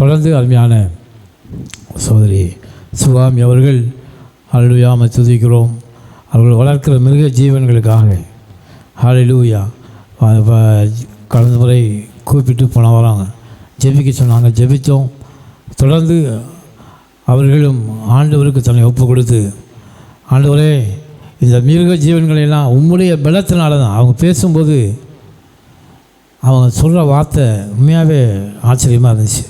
தொடர்ந்து அருமையான சகோதரி சுகாமி அவர்கள் ஹல்லேலூயா துதிக்கிறோம். அவர்கள் வளர்க்கிற மிருக ஜீவன்களுக்காக ஹல்லேலூயா கடந்த முறை கூப்பிட்டு போன வராங்க, ஜெபிக்க சொன்னாங்க, ஜெபித்தோம். தொடர்ந்து அவர்களும் ஆண்டவருக்கு தன்னை ஒப்பு கொடுத்து, ஆண்டவரே இந்த மிருக ஜீவன்களெல்லாம் உம்முடைய பலத்தினால தான். அவங்க பேசும்போது அவங்க சொல்கிற வார்த்தை உண்மையாகவே ஆச்சரியமாக இருந்துச்சு.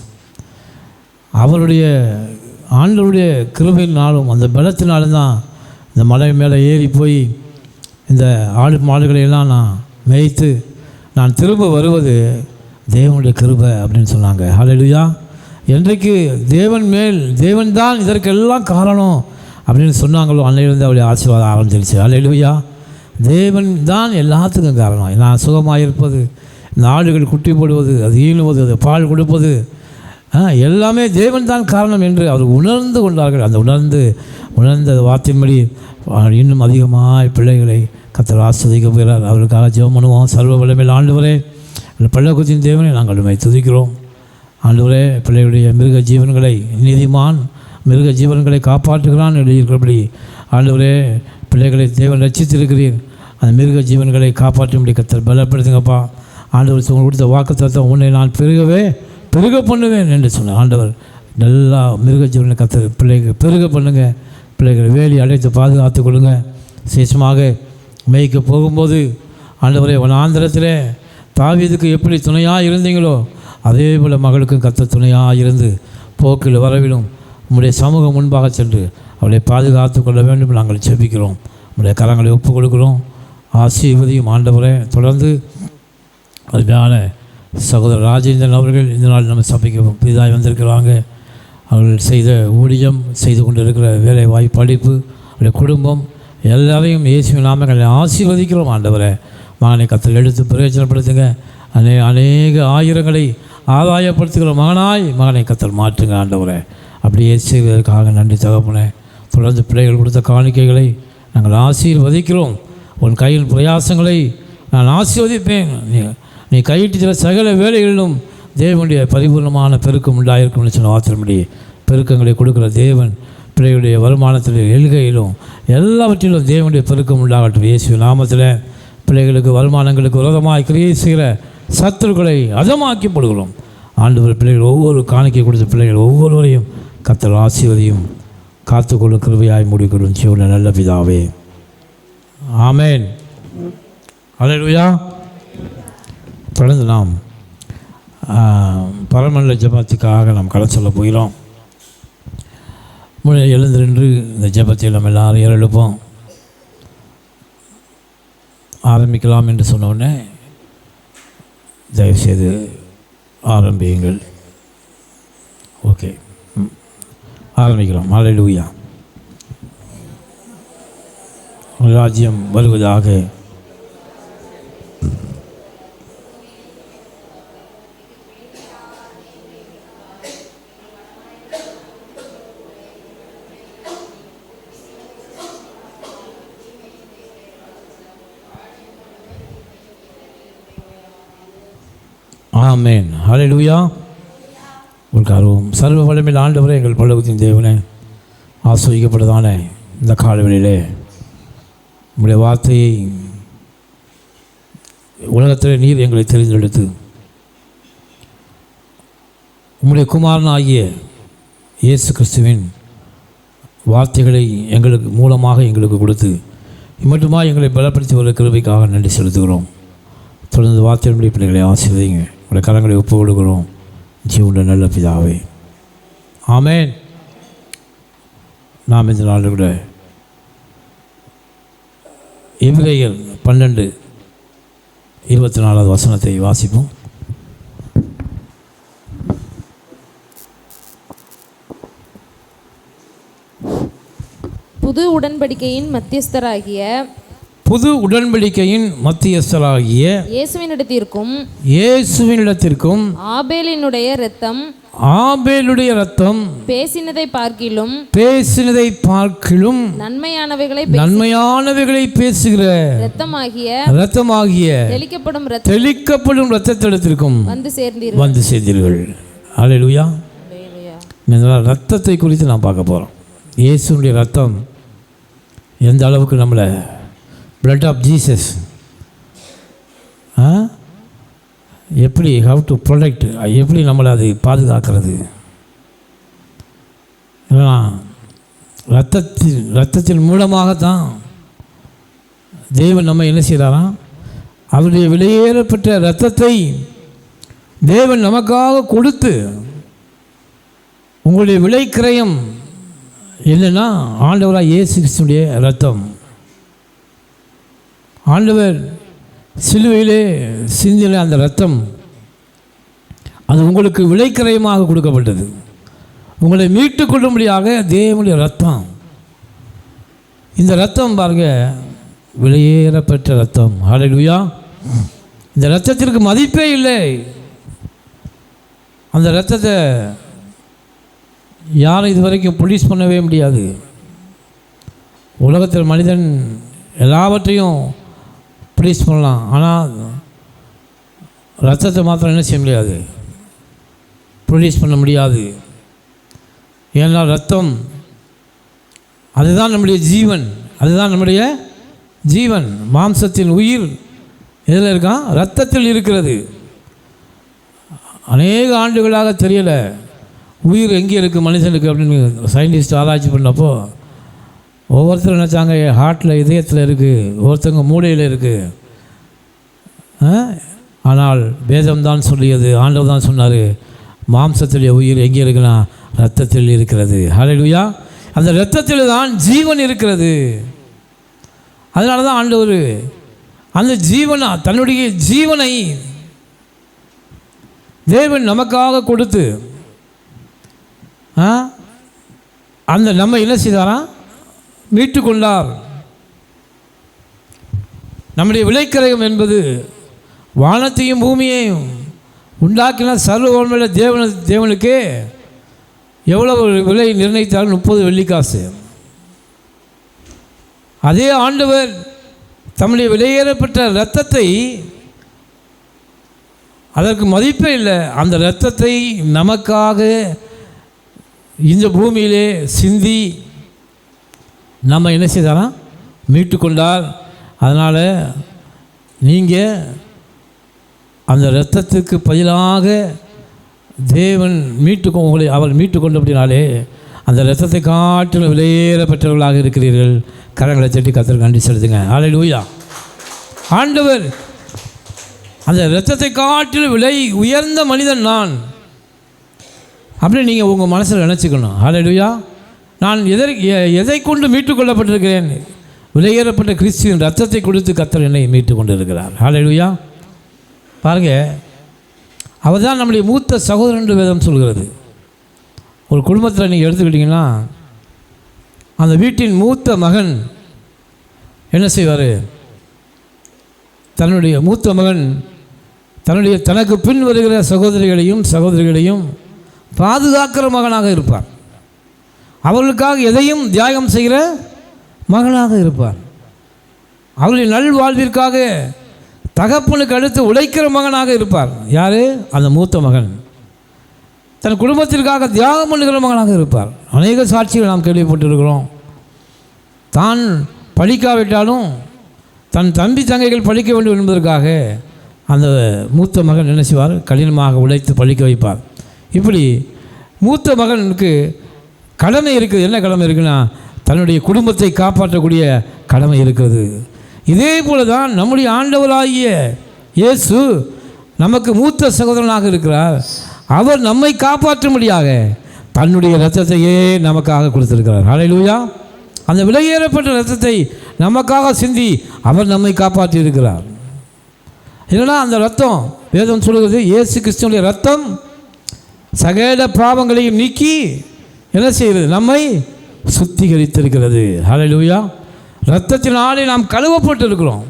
அவருடைய ஆண்டவருடைய கிருபையினாலும் அந்த பலத்தினாலும் தான் இந்த மலை மேலே ஏறி போய் இந்த ஆடு மாடுகளையெல்லாம் நான் மேய்த்து நான் திரும்ப வருவது தேவனுடைய கிருபை அப்படின்னு சொன்னாங்க. ஹல்லேலூயா. என்றைக்கு தேவன் தான் இதற்கெல்லாம் காரணம் அப்படின்னு சொன்னாங்களோ அன்னையிலிருந்து அவருடைய ஆசீர்வாதம் ஆரம்பிச்சிருச்சு. ஹல்லேலூயா. தேவன் தான் எல்லாத்துக்கும் காரணம். நான் சுகமாக இருப்பது, இந்த ஆடுகள் குட்டி போடுவது, அது ஈனுவது, அது பால் கொடுப்பது, எல்லாமே தேவன் தான் காரணம் என்று அவர் உணர்ந்து கொண்டார்கள். அந்த உணர்ந்த வார்த்தையின்படி இன்னும் அதிகமாக பிள்ளைகளை கர்த்தர் ஆசீர்வதிக்க போகிறார். அவருக்காக ஜெபம் பண்ணுவோம். சர்வ வல்லமையுள்ள ஆண்டவரே, பல்லக்குத்தின் தேவனை நாங்கள் உம்மை துதிக்கிறோம். ஆண்டவரே, பிள்ளைகளுடைய மிருக ஜீவன்களை நீதிமான் மிருக ஜீவன்களை காப்பாற்றுகிறான் எழுதியிருக்கிறபடி ஆண்டவரே, பிள்ளைகளை தேவன் ரட்சித்திருக்கிறீர். அந்த மிருக ஜீவன்களை காப்பாற்றும்படி கர்த்தர் பலப்படுத்துங்கப்பா. ஆண்டவர் கொடுத்த வாக்குத்தத்தம், உன்னை நான் பெருக பண்ணுவேன் என்று சொன்னார். ஆண்டவர் நல்லா மிருக ஜீவனை கர்த்தர் பிள்ளைகள் பெருக பண்ணுங்கள். பிள்ளைகளை வேலி அடைத்து பாதுகாத்து கொள்ளுங்க. விசேஷமாக மேய்க்க போகும்போது ஆண்டவரே, வனாந்திரத்திலே தாவீதுக்கு எப்படி துணையாக இருந்தீங்களோ அதே போல் மகளுக்கும் கர்த்தர் துணையாக இருந்து போக்கில் வரவிலும் உம்முடைய சமூகம் முன்பாக சென்று அவளை பாதுகாத்து கொள்ள வேண்டும் நாங்கள் ஜெபிக்கிறோம். உம்முடைய கரங்களை ஒப்புக் கொடுக்கிறோம். ஆசீர்வதியும் ஆண்டவரே. தொடர்ந்து அருமையான சகோதரர் ராஜேந்திரன் அவர்கள் இந்த நாள் நம்ம சபைக்கு புதிதாக வந்திருக்கிறாங்க. அவர்கள் செய்த ஊழியம், செய்து கொண்டிருக்கிற வேலை வாய்ப்பு, படிப்பு, அவருடைய குடும்பம் எல்லாரையும் இயேசுவின் நாமங்களை ஆசீர்வதிக்கிறோம். ஆண்டவரை மகனை கர்த்தர் எடுத்து பிரயோஜனப்படுத்துங்க. அநேக ஆயிரங்களை ஆதாயப்படுத்துகிற மகனை கர்த்தர் மாற்றுங்க. ஆண்டவரை அப்படியே செய்வதற்காக நன்றி தகப்பனே. தொடர்ந்து பிள்ளைகள் கொடுத்த காணிக்கைகளை நாங்கள் ஆசீர்வதிக்கிறோம். உன் கையில் பிரயாசங்களை நான் ஆசீர்வதிப்பேன். நீ கையிட்டு சகல வேலைகளிலும் தேவனுடைய பரிபூர்ணமான பெருக்கம் உண்டாயிருக்கும்னு சொன்ன வார்த்தையின்படி பெருக்கங்களை கொடுக்குற தேவன் பிள்ளைகளுடைய வருமானத்தில் எழுகையிலும் எல்லாவற்றிலும் தேவனுடைய பெருக்கம் உண்டாகட்டும். இயேசு நாமத்தில் பிள்ளைகளுக்கு வருமானங்களுக்கு விரோதமாக கிரியை செய்கிற சத்துருக்களை அதமாக்கி போடுகிறோம். ஆண்டவர் பிள்ளைகள் ஒவ்வொரு காணிக்கை கொடுத்த பிள்ளைகள் ஒவ்வொருவரையும் கர்த்தர் ஆசீர்வதியும் காத்துக்கொள்ளும் கிருபையாய் முடிக்கொள்ளும் ஜீவன நல்ல பிதாவே. ஆமேன். அல்லேலூயா. தொடர்ந்து நாம் பரமண்டல ஜெபத்துக்காக நாம் கடன் சொல்ல போகிறோம். எழுந்து நின்று இந்த ஜெபத்தை நம்ம எல்லாரும் எழுப்போம். ஆரம்பிக்கலாம் என்று சொன்னோடனே தயவுசெய்து ஆரம்பியுங்கள். ஓகே, ஆரம்பிக்கலாம். அல்லேலூயா. ராஜ்யம் வருவதாக. ஆமேன். ஹல்லேலூயா. உங்களுக்காகவும் சர்வ வல்லமையுள்ள ஆண்டவரே, எங்கள் பரலோகத்தின் தேவனே, ஆசீர்வதிக்கப்பட்டதான இந்த காலவெளியிலே உங்களுடைய வார்த்தையை உலகத்தில் நீர் எங்களை தெரிந்தெடுத்து உம்முடைய குமாரனாகிய இயேசு கிறிஸ்துவின் வார்த்தைகளை எங்களுக்கு மூலமாக எங்களுக்கு கொடுத்து இம்மட்டுமா எங்களை பலப்படுத்தி வர கிருபைக்காக நன்றி செலுத்துகிறோம். தொடர்ந்து வார்த்தையின்படி பிள்ளைகளை ஆசீர்வதிங்க. உங்களுடைய கரங்களை ஒப்புக் கொடுக்கிறோம். ஜீவனுள்ள நல்ல பிதாவே. ஆமேன். நாம் இந்த நாளில் கூட எபிரேயர் 12:24 வசனத்தை வாசிப்போம். புது உடன்படிக்கையின் மத்தியஸ்தராகிய இயேசுவினிடத்திற்கும் ஆபேலுடைய இரத்தம் பேசினதை பார்க்கிலும் நன்மையானவைகளை பேசுகிற இரத்தமாகிய தெளிக்கப்படும் இரத்தத்திடத்திற்கும் வந்து சேர்ந்தீர்கள். அல்லேலூயா. ரத்தத்தை குறித்து நாம் பார்க்க போகிறோம். இயேசுனுடைய ரத்தம் எந்த அளவுக்கு நம்மளை, பிளட் ஆஃப் ஜீசஸ் எப்படி, ஹவ் டு ப்ரொடெக்ட், எப்படி நம்மளை அதை பாதுகாக்கிறது. ஏன்னா ரத்தத்தின் மூலமாகத்தான் தேவன் நம்ம என்ன செய்கிறாராம், அவருடைய விலையேறப்பட்ட இரத்தத்தை தேவன் நமக்காக கொடுத்து, உங்களுடைய விலை கிரயம் என்னன்னா ஆண்டவராக இயேசு கிறிஸ்துடைய இரத்தம். ஆண்டவர் சிலுவையிலே சிந்தின அந்த இரத்தம், அது உங்களுக்கு விலைக்கிரயமாக கொடுக்கப்பட்டது. உங்களை மீட்டு கொள்ளும்படியாக தேவனுடைய இரத்தம். இந்த இரத்தம் பாருங்க, விலையேறப்பட்ட இரத்தம். ஹல்லேலூயா. இந்த இரத்தத்திற்கு மதிப்பே இல்லை. அந்த இரத்தத்தை யாரும் இதுவரைக்கும் ப்ரொடியூஸ் பண்ணவே முடியாது. உலகத்தில் மனிதன் எல்லாவற்றையும் ப்ரொடியூஸ் பண்ணலாம், ஆனால் இரத்தத்தை மாத்திரம் என்ன செய்ய முடியாது, ப்ரொடியூஸ் பண்ண முடியாது. ஏன்னா ரத்தம் அதுதான் நம்முடைய ஜீவன், அதுதான் நம்முடைய ஜீவன். மாம்சத்தின் உயிர் எதில் இருக்கான், இரத்தத்தில் இருக்கிறது. அநேக ஆண்டுகளாக தெரியலை உயிர் எங்கே இருக்குது மனுஷனுக்கு அப்படின்னு சயின்டிஸ்ட் ஆராய்ச்சி பண்ணப்போ ஒவ்வொருத்தரும் நினச்சாங்க ஹார்ட்டில், இதயத்தில் இருக்குது, ஒவ்வொருத்தங்க மூளையில் இருக்குது. ஆனால் வேதம்தான் சொல்லியது, ஆண்டவர் தான் சொன்னார், மாம்சத்துடைய உயிர் எங்கே இருக்குன்னா இரத்தத்தில் இருக்கிறது. ஹல்லேலூயா. அந்த இரத்தத்தில் தான் ஜீவன் இருக்கிறது. அதனால தான் ஆண்டவர் அந்த ஜீவனை, தன்னுடைய ஜீவனை தேவன் நமக்காக கொடுத்து அந்த நம்ம என்ன செய்தாராம், மீட்டு கொண்டார். நம்முடைய விலைக்கிரயம் என்பது வானத்தையும் பூமியையும் உண்டாக்கின சர்வ வல்லமையுள்ள தேவனுக்கே எவ்வளவு விலை நிர்ணயித்தாலும் 30 வெள்ளிக்காசு. அதே ஆண்டவர் தம்முடைய விலையேறப்பட்ட இரத்தத்தை, அதற்கு மதிப்பே இல்லை, அந்த இரத்தத்தை நமக்காக இந்த பூமியிலே சிந்தி நம்ம என்ன செய்தாராம், மீட்டு கொண்டார். அதனால் நீங்கள் அந்த இரத்தத்துக்கு பதிலாக தேவன் உங்களை அவர் மீட்டு கொண்டபடினாலே அந்த இரத்தத்தை காட்டிலும் விலையேறப்பட்டவர்களாக இருக்கிறீர்கள். கரங்களை தட்டி கர்த்தருக்கு நன்றி செலுத்துங்க. ஹல்லேலூயா. ஆண்டவர் அந்த இரத்தத்தை காட்டிலும் விலை உயர்ந்த மனிதன் நான் அப்படி நீங்கள் உங்கள் மனசில் நினச்சிக்கணும். ஹல்லேலூயா. நான் எதை கொண்டு மீட்டு கொள்ளப்பட்டிருக்கிறேன், விலையேறப்பட்ட கிறிஸ்துவின் இரத்தத்தை கொடுத்து கர்த்தர் என்னை மீட்டு கொண்டு இருக்கிறார். ஹல்லேலூயா. பாருங்கள், அவர் தான் நம்முடைய மூத்த சகோதரன் என்று வேதம் சொல்கிறது. ஒரு குடும்பத்தில் நீங்கள் எடுத்துக்கிட்டிங்கன்னா அந்த வீட்டின் மூத்த மகன் என்ன செய்வார், தன்னுடைய மூத்த மகன் தனக்கு பின் வருகிற சகோதரிகளையும் பாதுகாக்கிற மகனாக இருப்பார். அவர்களுக்காக எதையும் தியாகம் செய்கிற மகனாக இருப்பார். அவருடைய நல்வாழ்விற்காக தகப்பனுக்கு அடுத்து உழைக்கிற மகனாக இருப்பார். யார், அந்த மூத்த மகன். தன் குடும்பத்திற்காக தியாகம் பண்ணுகிற மகனாக இருப்பார். அநேக சாட்சிகள் நாம் கேள்விப்பட்டிருக்கிறோம். தான் படிக்காவிட்டாலும் தன் தம்பி தங்கைகள் படிக்க வேண்டும் என்பதற்காக அந்த மூத்த மகன் என்ன செய்வார், கடினமாக உழைத்து படிக்க வைப்பார். இப்படி மூத்த மகனுக்கு கடமை இருக்குது. என்ன கடமை இருக்குன்னா, தன்னுடைய குடும்பத்தை காப்பாற்றக்கூடிய கடமை இருக்கிறது. இதே போல தான் நம்முடைய ஆண்டவராகிய இயேசு நமக்கு மூத்த சகோதரனாக இருக்கிறார். அவர் நம்மை காப்பாற்றும்படியாக தன்னுடைய இரத்தத்தையே நமக்காக கொடுத்திருக்கிறார். ஹல்லேலூயா. அந்த விலையேறப்பட்ட இரத்தத்தை நமக்காக சிந்தி அவர் நம்மை காப்பாற்றி இருக்கிறார். இல்லைனா அந்த இரத்தம், வேதம் சொல்கிறது, இயேசு கிறிஸ்துவினுடைய இரத்தம் சகல பாவங்களையும் நீக்கி என்ன செய்கிறது, நம்மை சுத்திகரித்திருக்கிறது. ஹல்லேலூயா. இரத்தத்தினாலே நாம் கழுவப்பட்டு இருக்கிறோம்.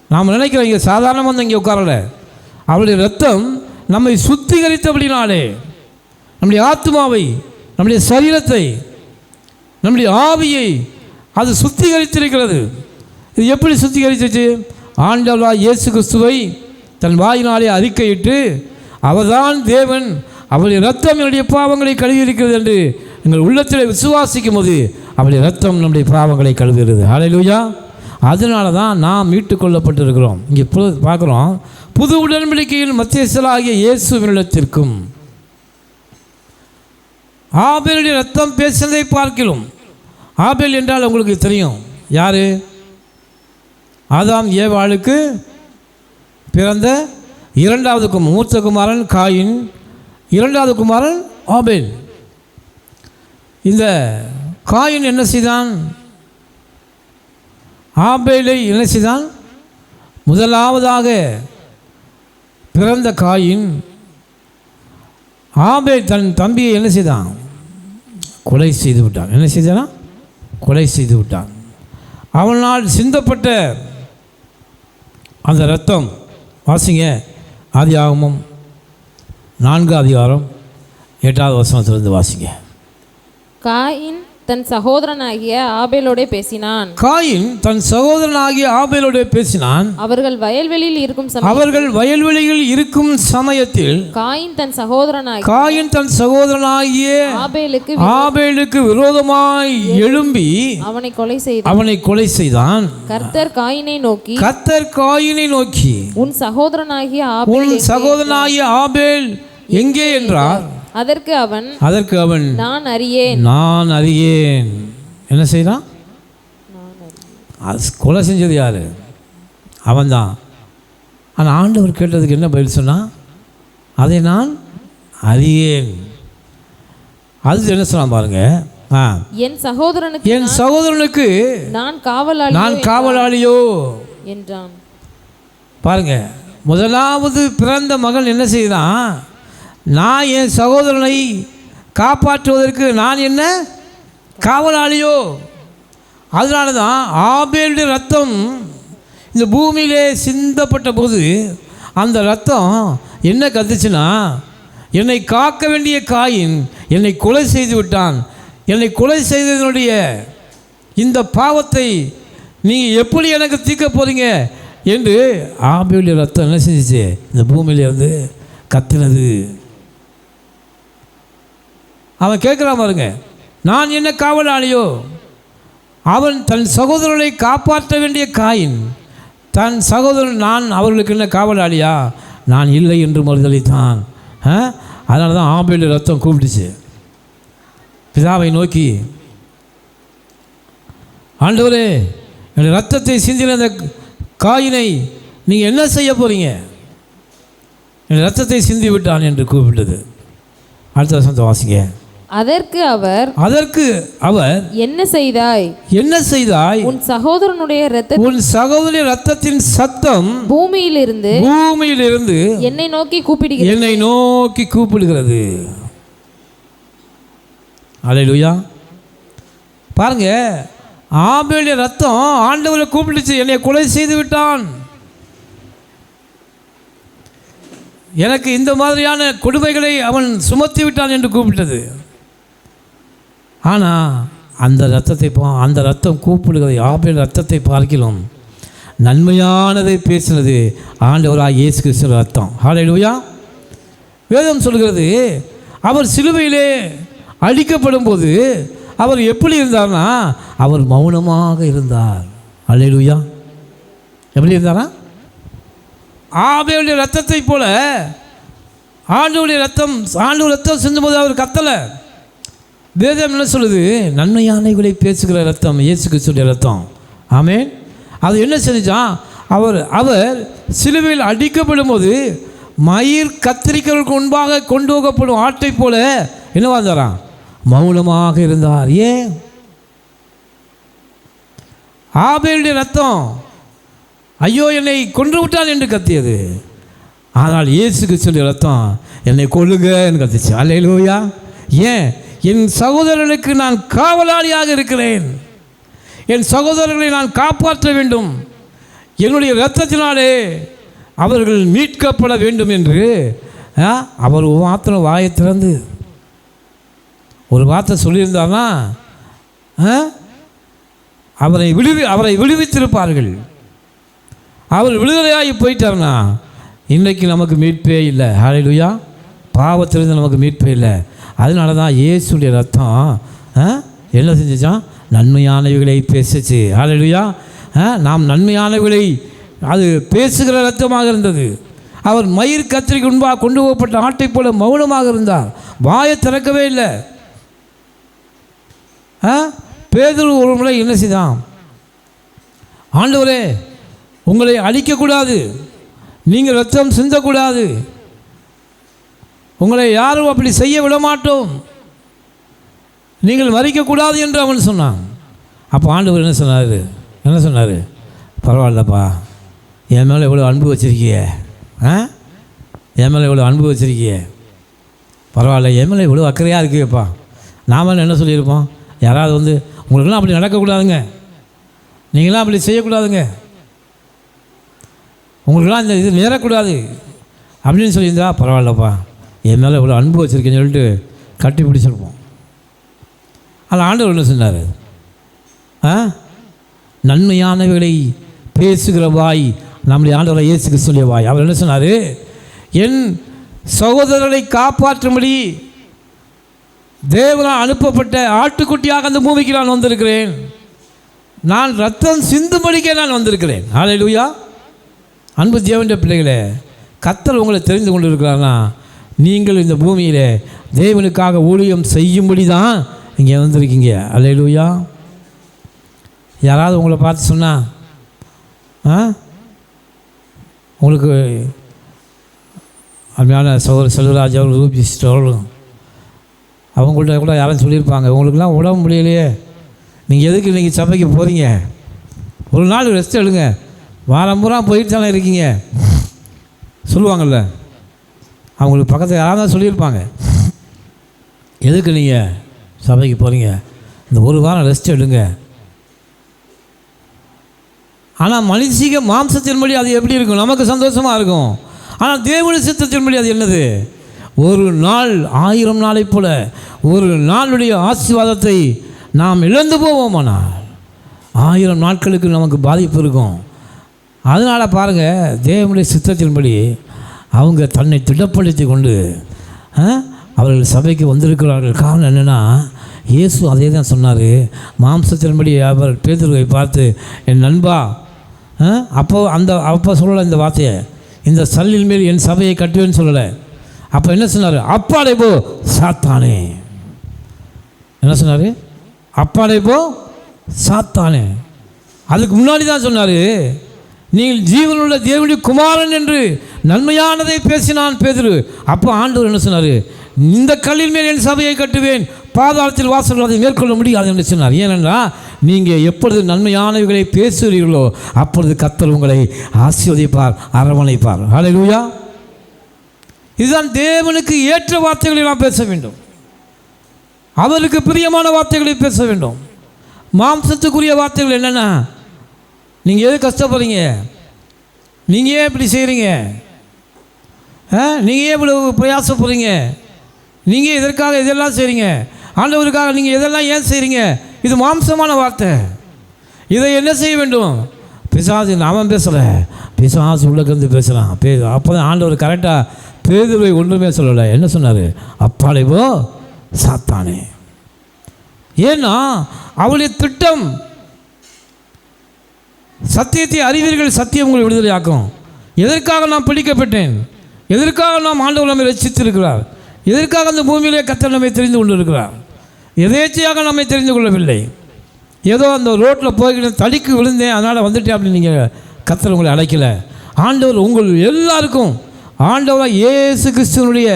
நாம் நினைக்கிறோம் இங்கே சாதாரணமாக வந்து இங்கே உட்காரல. அவருடைய இரத்தம் நம்மை சுத்திகரித்தபடினாலே நம்முடைய ஆத்மாவை, நம்முடைய சரீரத்தை, நம்முடைய ஆவியை அது சுத்திகரித்திருக்கிறது. இது எப்படி சுத்திகரிச்சிச்சு? ஆண்டவராகிய இயேசு கிறிஸ்துவை தன் வாயினாலே அறிக்கையிட்டு அவர்தான் தேவன், அவருடைய இரத்தம் என்னுடைய பாவங்களை கழுவி இருக்கிறது என்று எங்கள் உள்ளத்தில் விசுவாசிக்கும் போது அவருடைய இரத்தம் நம்முடைய பாவங்களை கழுவுகிறது. ஹல்லேலூயா. அதனால தான் நாம் மீட்டுக் கொள்ளப்பட்டிருக்கிறோம். இங்கே பார்க்குறோம், புது உடன்படிக்கையில் மத்தியஸ்தராகிய இயேசுவினிடத்திற்கும் ஆபேலுடைய ரத்தம் பேசுவதை பார்க்கிறோம். ஆபேல் என்றால் உங்களுக்கு தெரியும் யார்? ஆதாம் ஏவாளுக்கு பிறந்த இரண்டாவது மூத்த குமாரன் காயின், இரண்டாவது குமாரன் ஆபேல். இந்த காயின் என்ன செய்தான்? ஆபேலை என்ன செய்தான்? முதலாவதாக பிறந்த காயின் ஆபேல் தன் தம்பியை என்ன செய்தான்? கொலை செய்து விட்டான். என்ன செய்தானா? கொலை செய்து விட்டான். அவனால் சிந்தப்பட்ட அந்த இரத்தம், வாசிங்க ஆதியாகமம் 4 அதிகாரம் 8வது வசனத்திலிருந்து வாசிங்க. காயின் தன் சகோதரனாகிய ஆபேலோடே பேசினான். காயின் தன் சகோதரனாகிய ஆபேலோடே பேசினான். அவர்கள் வயல்வெளியில் இருக்கும் சமயத்தில் காயின் தன் சகோதரனாகிய ஆபேலுக்கு விரோதமாய் எழும்பி அவனை கொலை செய்தான். கர்த்தர் காயினை நோக்கி உன் சகோதரனாகிய ஆபேல் எங்கே என்றார். அதற்கு அவன் நான் அறியேன். என்ன செய்யறான்? கொலை செஞ்சது யாரு? அவன்தான். ஆனால் ஆண்டவர் கேட்டதுக்கு என்ன பதில் சொன்னா? அதை நான் அறியேன். அது என்ன சொன்னான் பாருங்க. என் சகோதரனுக்கு நான் காவலாளியோ என்றான். பாருங்க, முதலாவது பிறந்த மகன் என்ன செய்தான்? நான் என் சகோதரனை காப்பாற்றுவதற்கு நான் என்ன காவலாளியோ? அதனால தான் ஆபேலுடைய ரத்தம் இந்த பூமியிலே சிந்தப்பட்ட போது அந்த ரத்தம் என்ன கத்துச்சுன்னா, என்னை காக்க வேண்டிய காயின் என்னை கொலை செய்து விட்டான். என்னை கொலை செய்ததனுடைய இந்த பாவத்தை நீங்கள் எப்படி எனக்கு தீர்க்க போகிறீங்க என்று ஆபேலுடைய ரத்தம் என்ன செஞ்சிச்சு? இந்த பூமியிலேருந்து கத்தினது. அவன் கேட்குறான் பாருங்க, நான் என்ன காவலாளியோ? அவன் தன் சகோதரனை காப்பாற்ற வேண்டிய காயின் தன் சகோதரன் நான் அவர்களுக்கு என்ன காவலாளியா? நான் இல்லை என்று மறுதளித்தான். அதனால தான் ஆபேல் ரத்தம் கூப்பிடுச்சு பிதாவை நோக்கி, ஆண்டவரே என்னுடைய ரத்தத்தை சிந்தின அந்த காயினை நீங்கள் என்ன செய்ய போகிறீங்க? என்னுடைய ரத்தத்தை சிந்தி விட்டான் என்று கூப்பிட்டது. அடுத்த வசனத்தை வாசிங்க. அதற்கு அவர் என்ன செய்தாய்? உன் சகோதரனுடைய இரத்தத்தின் சத்தம் பூமியிலிருந்து என்னை நோக்கி கூப்பிடுகிறது. அல்லேலூயா. பாருங்க, ஆபேலுடைய ரத்தம் ஆண்டவரை கூப்பிடுச்சு, என்னை கொலை செய்து விட்டான், எனக்கு இந்த மாதிரியான கொடுமைகளை அவன் சுமத்தி விட்டான் என்று கூப்பிட்டது. ஆனால் அந்த ரத்தம் கூப்பிடுகிறது. ஆபேல் ரத்தத்தை பார்க்கிறோம், நன்மையானதை பேசினது ஆண்டவராகிய இயேசு கிறிஸ்து ரத்தம். ஹல்லேலூயா. வேதம் சொல்கிறது, அவர் சிலுவையிலே அடிக்கப்படும் போது அவர் எப்படி இருந்தார்னா, அவர் மௌனமாக இருந்தார். ஹல்லேலூயா. எப்படி இருந்தாரா? ஆபேலுடைய ரத்தத்தை போல ஆண்டவருடைய ரத்தம் சிந்தும்போது அவர் கத்தலை. வேதம் என்ன சொல்லுது? நன்மையானவைகளை பேசுகிற ரத்தம் இயேசு கிறிஸ்துடைய ரத்தம். ஆமென். அது என்ன செஞ்சான்? அவர் சிலுவையில் அடிக்கப்படும் போது மயிர் கத்திரிக்கிறவர்களுக்கு முன்பாக கொண்டு போகப்படும் ஆட்டை போல என்னவா இருந்தாராம்? மௌனமாக இருந்தார். ஏன்? ஆபேலுடைய ரத்தம் ஐயோ என்னை கொன்று விட்டான் என்று கத்தியது. ஆனால் இயேசு கிறிஸ்துவின் ரத்தம் என்னை கொல்லுங்கன்னு கத்திச்சு. அல்லேலூயா. ஏன்? என் சகோதரர்களுக்கு நான் காவலாளியாக இருக்கிறேன், என் சகோதரர்களை நான் காப்பாற்ற வேண்டும், என்னுடைய இரத்தத்தினாலே அவர்கள் மீட்கப்பட வேண்டும் என்று அவர் மாத்திரம் வாயை திறந்து ஒரு வார்த்தை சொல்லியிருந்தார்னா அவரை விடுவித்திருப்பார்கள். அவர் விடுதலையாகி போயிட்டார்னா இன்றைக்கு நமக்கு மீட்பே இல்லை. ஹல்லேலூயா. பாவத்திலிருந்து நமக்கு மீட்பே இல்லை. அதனால தான் இயேசுடைய ரத்தம் என்ன செஞ்சுச்சான்? நன்மையானவைகளை பேசுச்சு. ஹல்லேலூயா. நாம் நன்மையானவைகளை அது பேசுகிற ரத்தமாக இருந்தது. அவர் மயிர் கத்திரிக்கு முன்பாக கொண்டு போகப்பட்ட ஆட்டை போல மௌனமாக இருந்தார், வாயை திறக்கவே இல்லை. பேதுரு ஒரு முறை என்ன செய்தான்? ஆண்டவரே, உங்களை அழிக்கக்கூடாது, நீங்கள் ரத்தம் சிந்தக்கூடாது, உங்களை யாரும் அப்படி செய்ய விட மாட்டோம், நீங்கள் மறிக்கக்கூடாது என்று அவன் சொன்னான். அப்போ ஆண்டவர் என்ன சொன்னார்? பரவாயில்லப்பா, என் மேலே எவ்வளோ அன்பு வச்சுருக்கிய, என் மேலே எவ்வளோ அன்பு வச்சுருக்கிய, பரவாயில்ல, என் மேலே இவ்வளோ அக்கறையாக இருக்குப்பா. நாம என்ன சொல்லியிருப்போம்? யாராவது வந்து உங்களுக்கெல்லாம் அப்படி நடக்கக்கூடாதுங்க, நீங்களாம் அப்படி செய்யக்கூடாதுங்க, உங்களுக்கெல்லாம் இந்த இது நேரக்கூடாது அப்படின்னு சொல்லியிருந்தா, பரவாயில்லப்பா, என் மேலே இவ்வளோ அன்பு வச்சுருக்கேன்னு சொல்லிட்டு கட்டி பிடிச்சிருப்போம். அது ஆண்டவர் என்ன சொன்னார்? நன்மையானவைகளை பேசுகிற வாய் நம்முடைய ஆண்டவரை இயேசு கிறிஸ்துவின் வாய். அவர் என்ன சொன்னார்? என் சகோதரரை காப்பாற்றும்படி தேவனால் அனுப்பப்பட்ட ஆட்டுக்குட்டியாக அந்த பூமிக்கு நான் வந்திருக்கிறேன், நான் ரத்தம் சிந்தும்படிக்கே நான் வந்திருக்கிறேன். ஹல்லேலூயா. அன்பு தேவனுடைய பிள்ளைகளே, கர்த்தர் உங்களை தெரிந்து கொண்டு இருக்கிறார்னா நீங்கள் இந்த பூமியில் தேவனுக்காக ஊழியம் செய்யும்படி தான் இங்கே வந்திருக்கீங்க. ஹல்லேலூயா. யாராவது உங்களை பார்த்து சொன்னால் உங்களுக்கு அருமையான சகோதரர் செல்வராஜ் அவர்கள், ரூபி சிஸ்டர் அவர்களும் அவங்கள்ட்ட கூட யாரும் சொல்லியிருப்பாங்க, உங்களுக்குலாம் உடம்பு முடியலையே, நீங்கள் எதுக்கு நீங்கள் சபைக்கு போகிறீங்க, ஒரு நாள் ரெஸ்ட் எடுங்க, வாரம் பூரா போயிட்டு தானே இருக்கீங்க சொல்லுவாங்கள்ல. அவங்களுக்கு பக்கத்தில் யாராவது தான் சொல்லியிருப்பாங்க, எதுக்கு நீங்கள் சபைக்கு போகிறீங்க, இந்த ஒரு வாரம் ரெஸ்ட் எடுங்க. ஆனால் மனுஷிக மாம்சத்தின்படி அது எப்படி இருக்கும்? நமக்கு சந்தோஷமாக இருக்கும். ஆனால் தேவனுடைய சித்தத்தின்படி அது என்னது? ஒரு நாள் 1000 நாளைப் போல ஒரு நாளுடைய ஆசீர்வாதத்தை நாம் இழந்து போவோமானால் 1000 நாட்களுக்கு நமக்கு பாதிப்பு இருக்கும். அதனால் பாருங்கள், தேவனுடைய சித்தத்தின்படி அவங்க தன்னை திடப்படுத்தி கொண்டு அவர்கள் சபைக்கு வந்திருக்கிறார்கள். காரணம் என்னென்னா, இயேசு அதே தான் சொன்னார். மாம்சத்தின்படி அவர் பேதுருவை பார்த்து, என் நண்பா, அப்போ சொல்லலை இந்த வார்த்தையை, இந்த சல்லின் மேல் என் சபையை கட்டுவேன்னு சொல்லலை. அப்போ என்ன சொன்னார்? அப்பாடே போ சாத்தானே. என்ன சொன்னார்? அப்பாடே போ சாத்தானே. அதுக்கு முன்னாடி தான் சொன்னார், நீங்கள் ஜீவனுள்ள தேவனுடைய குமாரன் என்று நன்மையானதை பேசினான் பேதுரு. அப்போ ஆண்டவர் என்ன சொன்னார்? இந்த கல்லின் மேல் என் சபையை கட்டுவேன், பாதாளத்தில் வாசல் அதை மேற்கொள்ள முடியாது என்று சொன்னார். ஏனென்றால் நீங்கள் எப்பொழுது நன்மையானவைகளை பேசுகிறீர்களோ அப்பொழுது கர்த்தர் உங்களை ஆசீர்வதிப்பார், அரவணைப்பார். ஹல்லேலூயா. இதுதான் தேவனுக்கு ஏற்ற வார்த்தைகளை நாம் பேச வேண்டும், அவருக்கு பிரியமான வார்த்தைகளை பேச வேண்டும். மாம்சத்துக்குரிய வார்த்தைகள் என்னென்னா, நீங்கள் எது கஷ்டப்படுறீங்க, நீங்கள் ஏன் இப்படி செய்கிறீங்க, நீங்கள் ஏன் இப்படி பிரயாசப்படுறீங்க, நீங்கள் இதற்காக இதெல்லாம் செய்கிறீங்க, ஆண்டவருக்காக நீங்கள் இதெல்லாம் ஏன் செய்கிறீங்க, இது மாம்சமான வார்த்தை. இதை என்ன செய்ய வேண்டும்? பிசாசு நாம பேசலை, பிசாசு உள்ளக்கிருந்து பேசலாம். அப்போ தான் ஆண்டவர் கரெக்டாக பேதுருவை ஒன்றுமே சொல்லலை. என்ன சொன்னார்? அப்பாலே போ சாத்தானே. ஏன்னா அவளுடைய திட்டம், சத்தியத்தை அறிவீர்கள், சத்தியம் உங்களை விடுதலை ஆக்கும். எதற்காக நான் பிடிக்கப்பட்டேன், எதற்காக நாம் ஆண்டவர் நம்மை ரட்சித்திருக்கிறார், எதற்காக அந்த பூமியிலே கர்த்தர் நம்மை தெரிந்து கொண்டு இருக்கிறார். எதேச்சையாக நம்மை தெரிந்து கொள்ளவில்லை. ஏதோ அந்த ரோட்டில் போய்கிட்டு தடிக்கு விழுந்தேன் அதனால் வந்துட்டேன் அப்படின்னு நீங்கள் கர்த்தர் உங்களை அழைக்கலை. ஆண்டவர் உங்கள் எல்லாருக்கும், ஆண்டவராக இயேசு கிறிஸ்துவனுடைய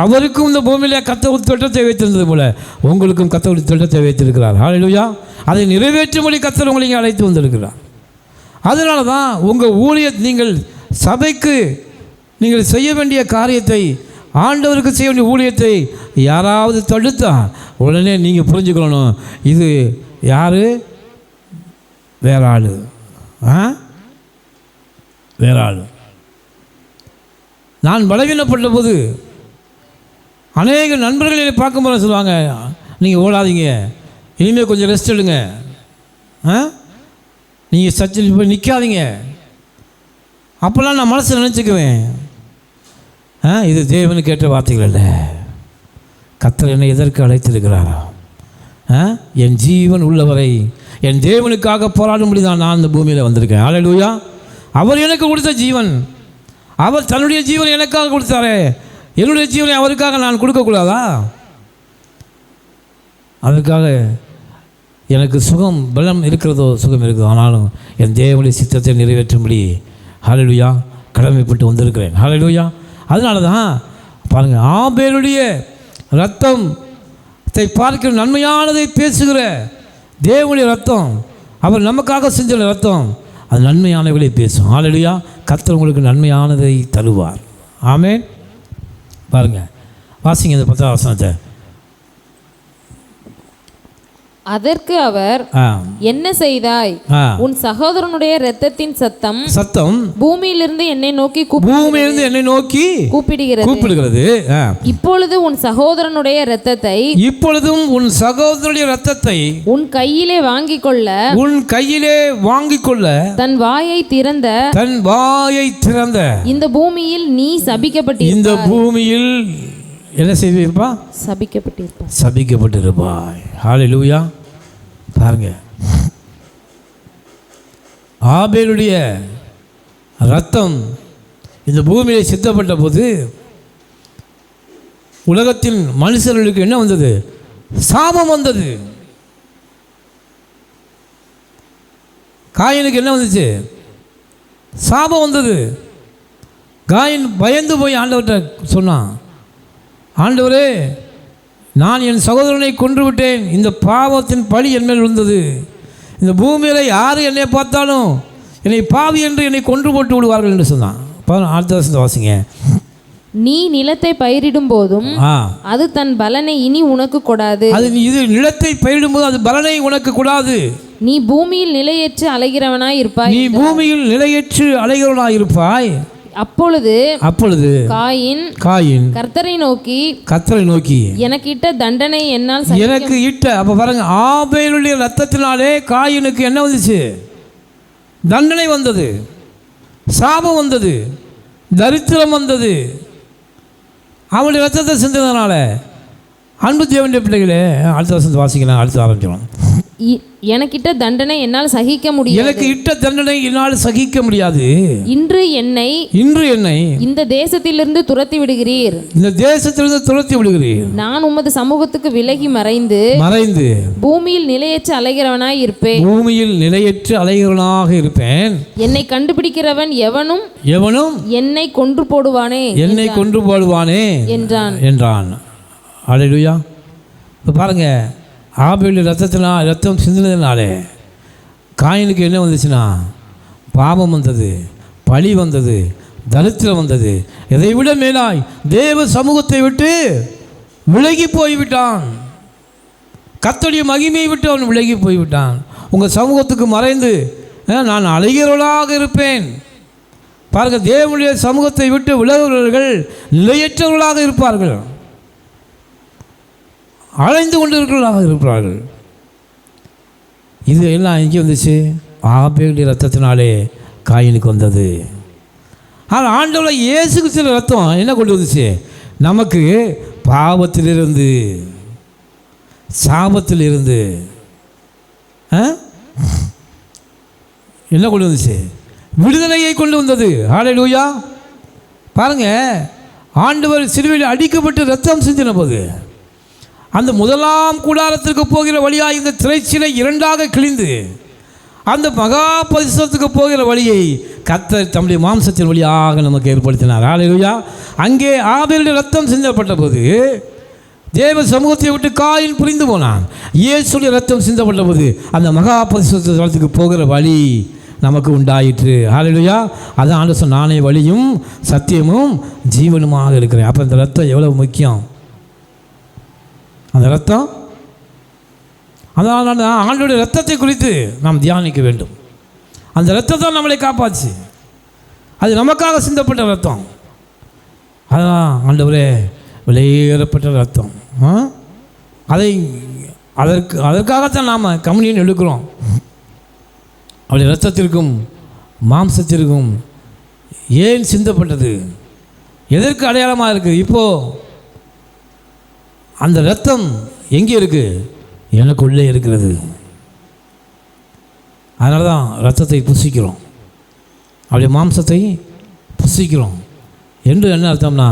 அவருக்கும் இந்த பூமியிலே கர்த்தர் ஒரு திட்டத்தை வைத்திருந்தது போல உங்களுக்கும் கர்த்தர் ஒரு திட்டத்தை வைத்திருக்கிறார். ஹல்லேலூயா. அதை நிறைவேற்றும்படி கர்த்தர் உங்களை இங்கே அழைத்து வந்திருக்கிறார். அதனால தான் உங்கள் நீங்கள் சபைக்கு நீங்கள் செய்ய வேண்டிய காரியத்தை, ஆண்டவருக்கு செய்ய வேண்டிய ஊழியத்தை யாராவது தடுத்தா உடனே நீங்கள் புரிஞ்சுக்கணும், இது யார்? வேற ஆள், வேற ஆள். நான் பலவீனப்பட்ட போது அநேக நண்பர்களை பார்க்கும்போது சொல்லுவாங்க, நீங்கள் ஓடாதீங்க, இனிமேல் கொஞ்சம் ரெஸ்ட் எடுங்க, நீங்கள் சர்ச்சில் போய் நிற்காதீங்க. அப்போல்லாம் நான் மனசில் நினச்சிக்குவேன், இது தேவனுக்கு ஏற்ற வார்த்தைகள் அல்ல. கர்த்தர் என்னை எதற்கு அழைத்திருக்கிறாரா? என் ஜீவன் உள்ளவரை என் தேவனுக்காக போராடும்படி தான் நான் இந்த பூமியில் வந்திருக்கேன். ஹல்லேலூயா. அவர் எனக்கு கொடுத்த ஜீவன், அவர் தன்னுடைய ஜீவனை எனக்காக கொடுத்தாரே, என்னுடைய ஜீவனை அவருக்காக நான் கொடுக்கக்கூடாதா? அதற்காக எனக்கு சுகம் பலம் இருக்கிறதோ சுகம் இருக்கிறதோ, ஆனாலும் என் தேவனுடைய சித்தத்தை நிறைவேற்றும்படி ஹல்லேலூயா கடமைப்பட்டு வந்திருக்கிறேன். ஹல்லேலூயா. அதனால தான் பாருங்கள், ஆபேலுடைய ரத்தத்தை பார்க்கிற நன்மையானதை பேசுகிற தேவனுடைய ரத்தம், அவர் நமக்காக செஞ்ச ரத்தம், அது நன்மையானவர்களை பேசும். ஹல்லேலூயா. கர்த்தர் உங்களுக்கு நன்மையானதை தருவார். ஆமென். பாருங்கள், வாசிங்க இந்த 10ஆம் வசனத்தை. அதற்கு அவர், என்ன செய்தாய்? உன் சகோதரனுடைய இரத்தத்தின் சத்தம் பூமியிலிருந்து என்னை நோக்கி கூப்பிடுகிறது. இப்பொழுது உன் சகோதரனுடைய இரத்தத்தை உன் கையிலே வாங்கிக் கொள்ள தன் வாயை திறந்த இந்த பூமியில் நீ சபிக்கப்பட்டிருப்பாய். இந்த பூமியில் என்ன செய்வீர்ப்பா? சபிக்கப்பட்டிருப்பாய். ஹல்லேலூயா. பாருங்க, ஆபேலுடைய ரத்தம் இந்த பூமியை சித்தப்பட்ட போது உலகத்தின் மனுஷர்களுக்கு என்ன வந்தது? சாபம் வந்தது. காயினுக்கு என்ன வந்துச்சு? சாபம் வந்தது. காயின் பயந்து போய் ஆண்டவர்கிட்ட சொன்னான், ஆண்டவரே, நான் என் சகோதரனை கொன்று விட்டேன், இந்த பாவத்தின் பழி என் மேல் விழுந்தது. இந்த பூமியில் யார் என்னை பார்த்தாலும் என்னை பாவி என்று என்னை கொன்று போட்டு விடுவார்கள் என்று சொன்னான். அடுத்த வருஷத்தை வாசிங்க. நீ நிலத்தை பயிரிடும் போதும் அது தன் பலனை இனி உனக்கு கொடாது. இது நிலத்தை பயிரிடும் போது அது பலனை உனக்கு கொடாது. நீ பூமியில் நிலையற்று அலைகிறவனாய் இருப்பாய். அப்பொழுது காயின் கர்த்தரை நோக்கி எனக்கு இட்ட தண்டனை என்னால் அப்ப பாருங்க, ஆபேலுடைய ரத்தத்தினாலே காயினுக்கு என்ன வந்துச்சு? தண்டனை வந்தது, சாபம் வந்தது, தரித்திரம் வந்தது. அவனுடைய ரத்தத்தை சிந்தனால. அன்பு தேவனுடைய பிள்ளைகளே, அடுத்த வருஷம் வாசிக்கலாம். அடுத்து ஆரம்பிக்கலாம். எனக்கிட்ட தண்டனை என்னால் சகிக்க முடியாது. இன்று என்னை இந்த தேசத்திலிருந்து துரத்தி விடுகிறீர். நான் உமது சமூகத்துக்கு விலகி மறைந்து பூமியில் நிலையற்ற அலைகிறவனாய் இருப்பேன். என்னை கண்டுபிடிக்கிறவன் எவனும் என்னை கொன்று போடுவானே என்றான். ஹல்லேலூயா. இப்போ பாருங்க, ஆபேலுடைய ரத்தம் சிந்தினதுனாலே காயினுக்கு என்ன வந்துச்சுன்னா பாவம் வந்தது, பழி வந்தது, தரித்திரம் வந்தது. இதை விட மேலாய் தேவ சமூகத்தை விட்டு விலகி போய்விட்டான். கர்த்தருடைய மகிமையை விட்டு அவன் விலகி போய்விட்டான். உங்கள் சமூகத்துக்கு மறைந்து நான் அலைகிறவர்களாக இருப்பேன். பாருங்கள், தேவனுடைய சமூகத்தை விட்டு விலகுவர்கள் நிலையற்றவர்களாக இருப்பார்கள், அலைந்து கொண்டிருக்கிறவர்களாக இருப்பார்கள். இது எல்லாம் எங்கே வந்துச்சு? ஆபேலுடைய ரத்தத்தினாலே காயினுக்கு வந்தது. ஆனால் ஆண்டவராகிய இயேசு கிறிஸ்துவின் ரத்தம் என்ன கொண்டு வந்துச்சு? நமக்கு பாவத்திலிருந்து, சாபத்திலிருந்து என்ன கொண்டு வந்துச்சு? விடுதலையை கொண்டு வந்தது. ஹல்லேலூயா. பாருங்க, ஆண்டவர் சிலுவையில் அடிக்கப்பட்டு ரத்தம் சிந்தின போது அந்த முதலாம் கூடாரத்திற்கு போகிற வழியாக இந்த திரைச்சீலை இரண்டாக கிழிந்து அந்த மகா பரிசுத்தத்துக்கு போகிற வழியை கர்த்தர் தம்முடைய மாம்சத்தின் வழியாக நமக்கு ஏற்படுத்தினார். ஹல்லேலூயா. அங்கே ஆபேலுடைய ரத்தம் சிந்தப்பட்ட போது தேவ சமூகத்தை விட்டு காயின் புரிந்து போனான். இயேசுடைய ரத்தம் சிந்தப்பட்ட போது அந்த மகா பரிசுத்தத்துக்கு போகிற வழி நமக்கு உண்டாயிற்று. ஹல்லேலூயா. அதான் ஆண்டவர் சொன்னார், நானே வழியும் சத்தியமும் ஜீவனுமாக இருக்கிறேன். அப்போ இந்த ரத்தம் எவ்வளவு முக்கியம்! அந்த ரத்தம், அதனால் ஆண்டவருடைய ரத்தத்தை குறித்து நாம் தியானிக்க வேண்டும். அந்த ரத்தம் தான் நம்மளை காப்பாச்சு. அது நமக்காக சிந்தப்பட்ட ரத்தம். அதுதான் ஆண்டவரே விலையேறப்பட்ட ரத்தம். அதற்காகத்தான் நாம் கம்யூனியன் எடுக்கிறோம். அவருடைய ரத்தத்திற்கும் மாம்சத்திற்கும் ஏன் சிந்தப்பட்டது? எதற்கு அடையாளமாக இருக்குது? இப்போது அந்த இரத்தம் எங்கே இருக்குது? எனக்குள்ளே இருக்கிறது. அதனால தான் இரத்தத்தை புசிக்கிறோம், அப்படியே மாம்சத்தை புசிக்கிறோம் என்று என்ன அர்த்தம்னா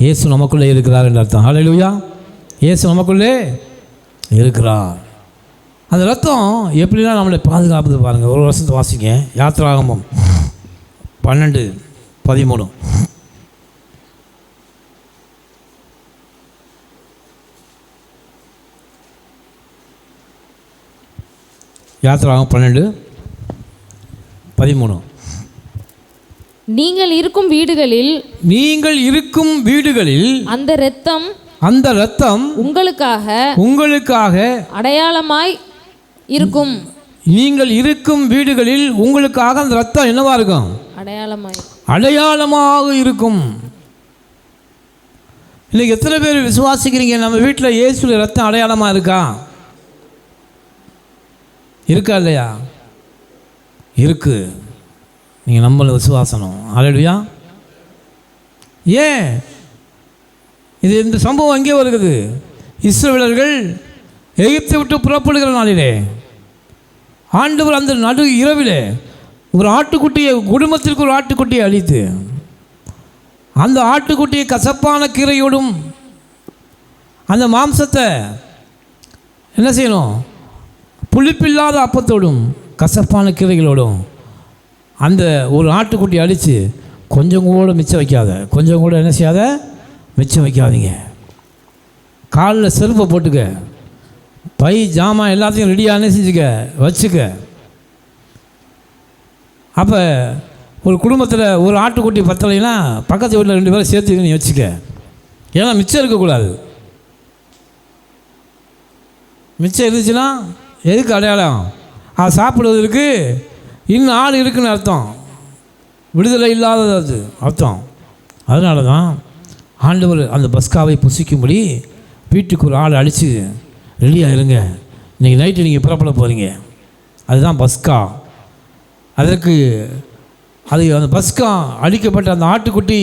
இயேசு நமக்குள்ளே இருக்கிறார் என்று அர்த்தம். ஹல்லேலூயா. இயேசு நமக்குள்ளே இருக்கிறார். அந்த ரத்தம் எப்படிலாம் நம்மளை பாதுகாப்புது பாருங்கள். ஒரு வருஷத்தை வாசிங்க. யாத்திராகமம் 12:13. யாத்திராகமம் 12:13. நீங்கள் இருக்கும் வீடுகளில் அந்த இரத்தம் உங்களுக்காக அடையாளமாய் இருக்கும். நீங்கள் இருக்கும் வீடுகளில் உங்களுக்காக அந்த இரத்தம் என்னவா இருக்கும்? அடையாளமாக இருக்கும். இன்னைக்கு எத்தனை பேர் விசுவாசிக்கிறீங்க? நம்ம வீட்டில் இயேசுவின் இரத்தம் அடையாளமாக இருக்கா இல்லையா? இருக்கு. நீங்கள் நம்மளை விசுவாசனம். ஹல்லேலூயா. ஏன் இந்த சம்பவம் அங்கே வருகிறது? இஸ்ரவேலர்கள் எகிப்தை விட்டு புறப்படுகிற நாளிலே ஆண்டவர் அந்த நடு இரவிலே ஒரு ஆட்டுக்குட்டியை, குடும்பத்திற்கு ஒரு ஆட்டுக்குட்டியை அழித்து அந்த ஆட்டுக்குட்டியை கசப்பான கீரையோடும் அந்த மாம்சத்தை என்ன செய்யணும்? புளிப்பில்லாத அப்பத்தோடும் கசப்பான கீரைகளோடும் அந்த ஒரு ஆட்டுக்குட்டி அடித்து கொஞ்சம் கூட மிச்சம் வைக்காத, கொஞ்சம் கூட என்ன செய்யாத, மிச்சம் வைக்காதீங்க. காலில் செருப்பை போட்டுக்க, பை ஜாமான் எல்லாத்தையும் ரெடியாக என்ன செஞ்சுக்க, வச்சுக்க. அப்போ ஒரு குடும்பத்தில் ஒரு ஆட்டுக்குட்டி பத்தலைன்னா பக்கத்து வீட்டில் 2 பேரை சேர்த்து நீ வச்சுக்க. ஏன்னா மிச்சம் இருக்கக்கூடாது. மிச்சம் இருந்துச்சுன்னா எதுக்கு அடையாளம்? அது சாப்பிடுவதற்கு இன்னும் ஆள் இருக்குன்னு அர்த்தம், விடுதலை இல்லாதது அது அர்த்தம். அதனால தான் ஆண்டவர் அந்த பஸ்காவை புசிக்கும்படி வீட்டுக்கு ஒரு ஆள் அடித்து ரெடியாக இருங்க, இன்றைக்கி நைட்டு நீங்கள் புறப்பட போகிறீங்க. அதுதான் பஸ்கா. அதற்கு அந்த பஸ்கா அடிக்கப்பட்ட அந்த ஆட்டுக்குட்டி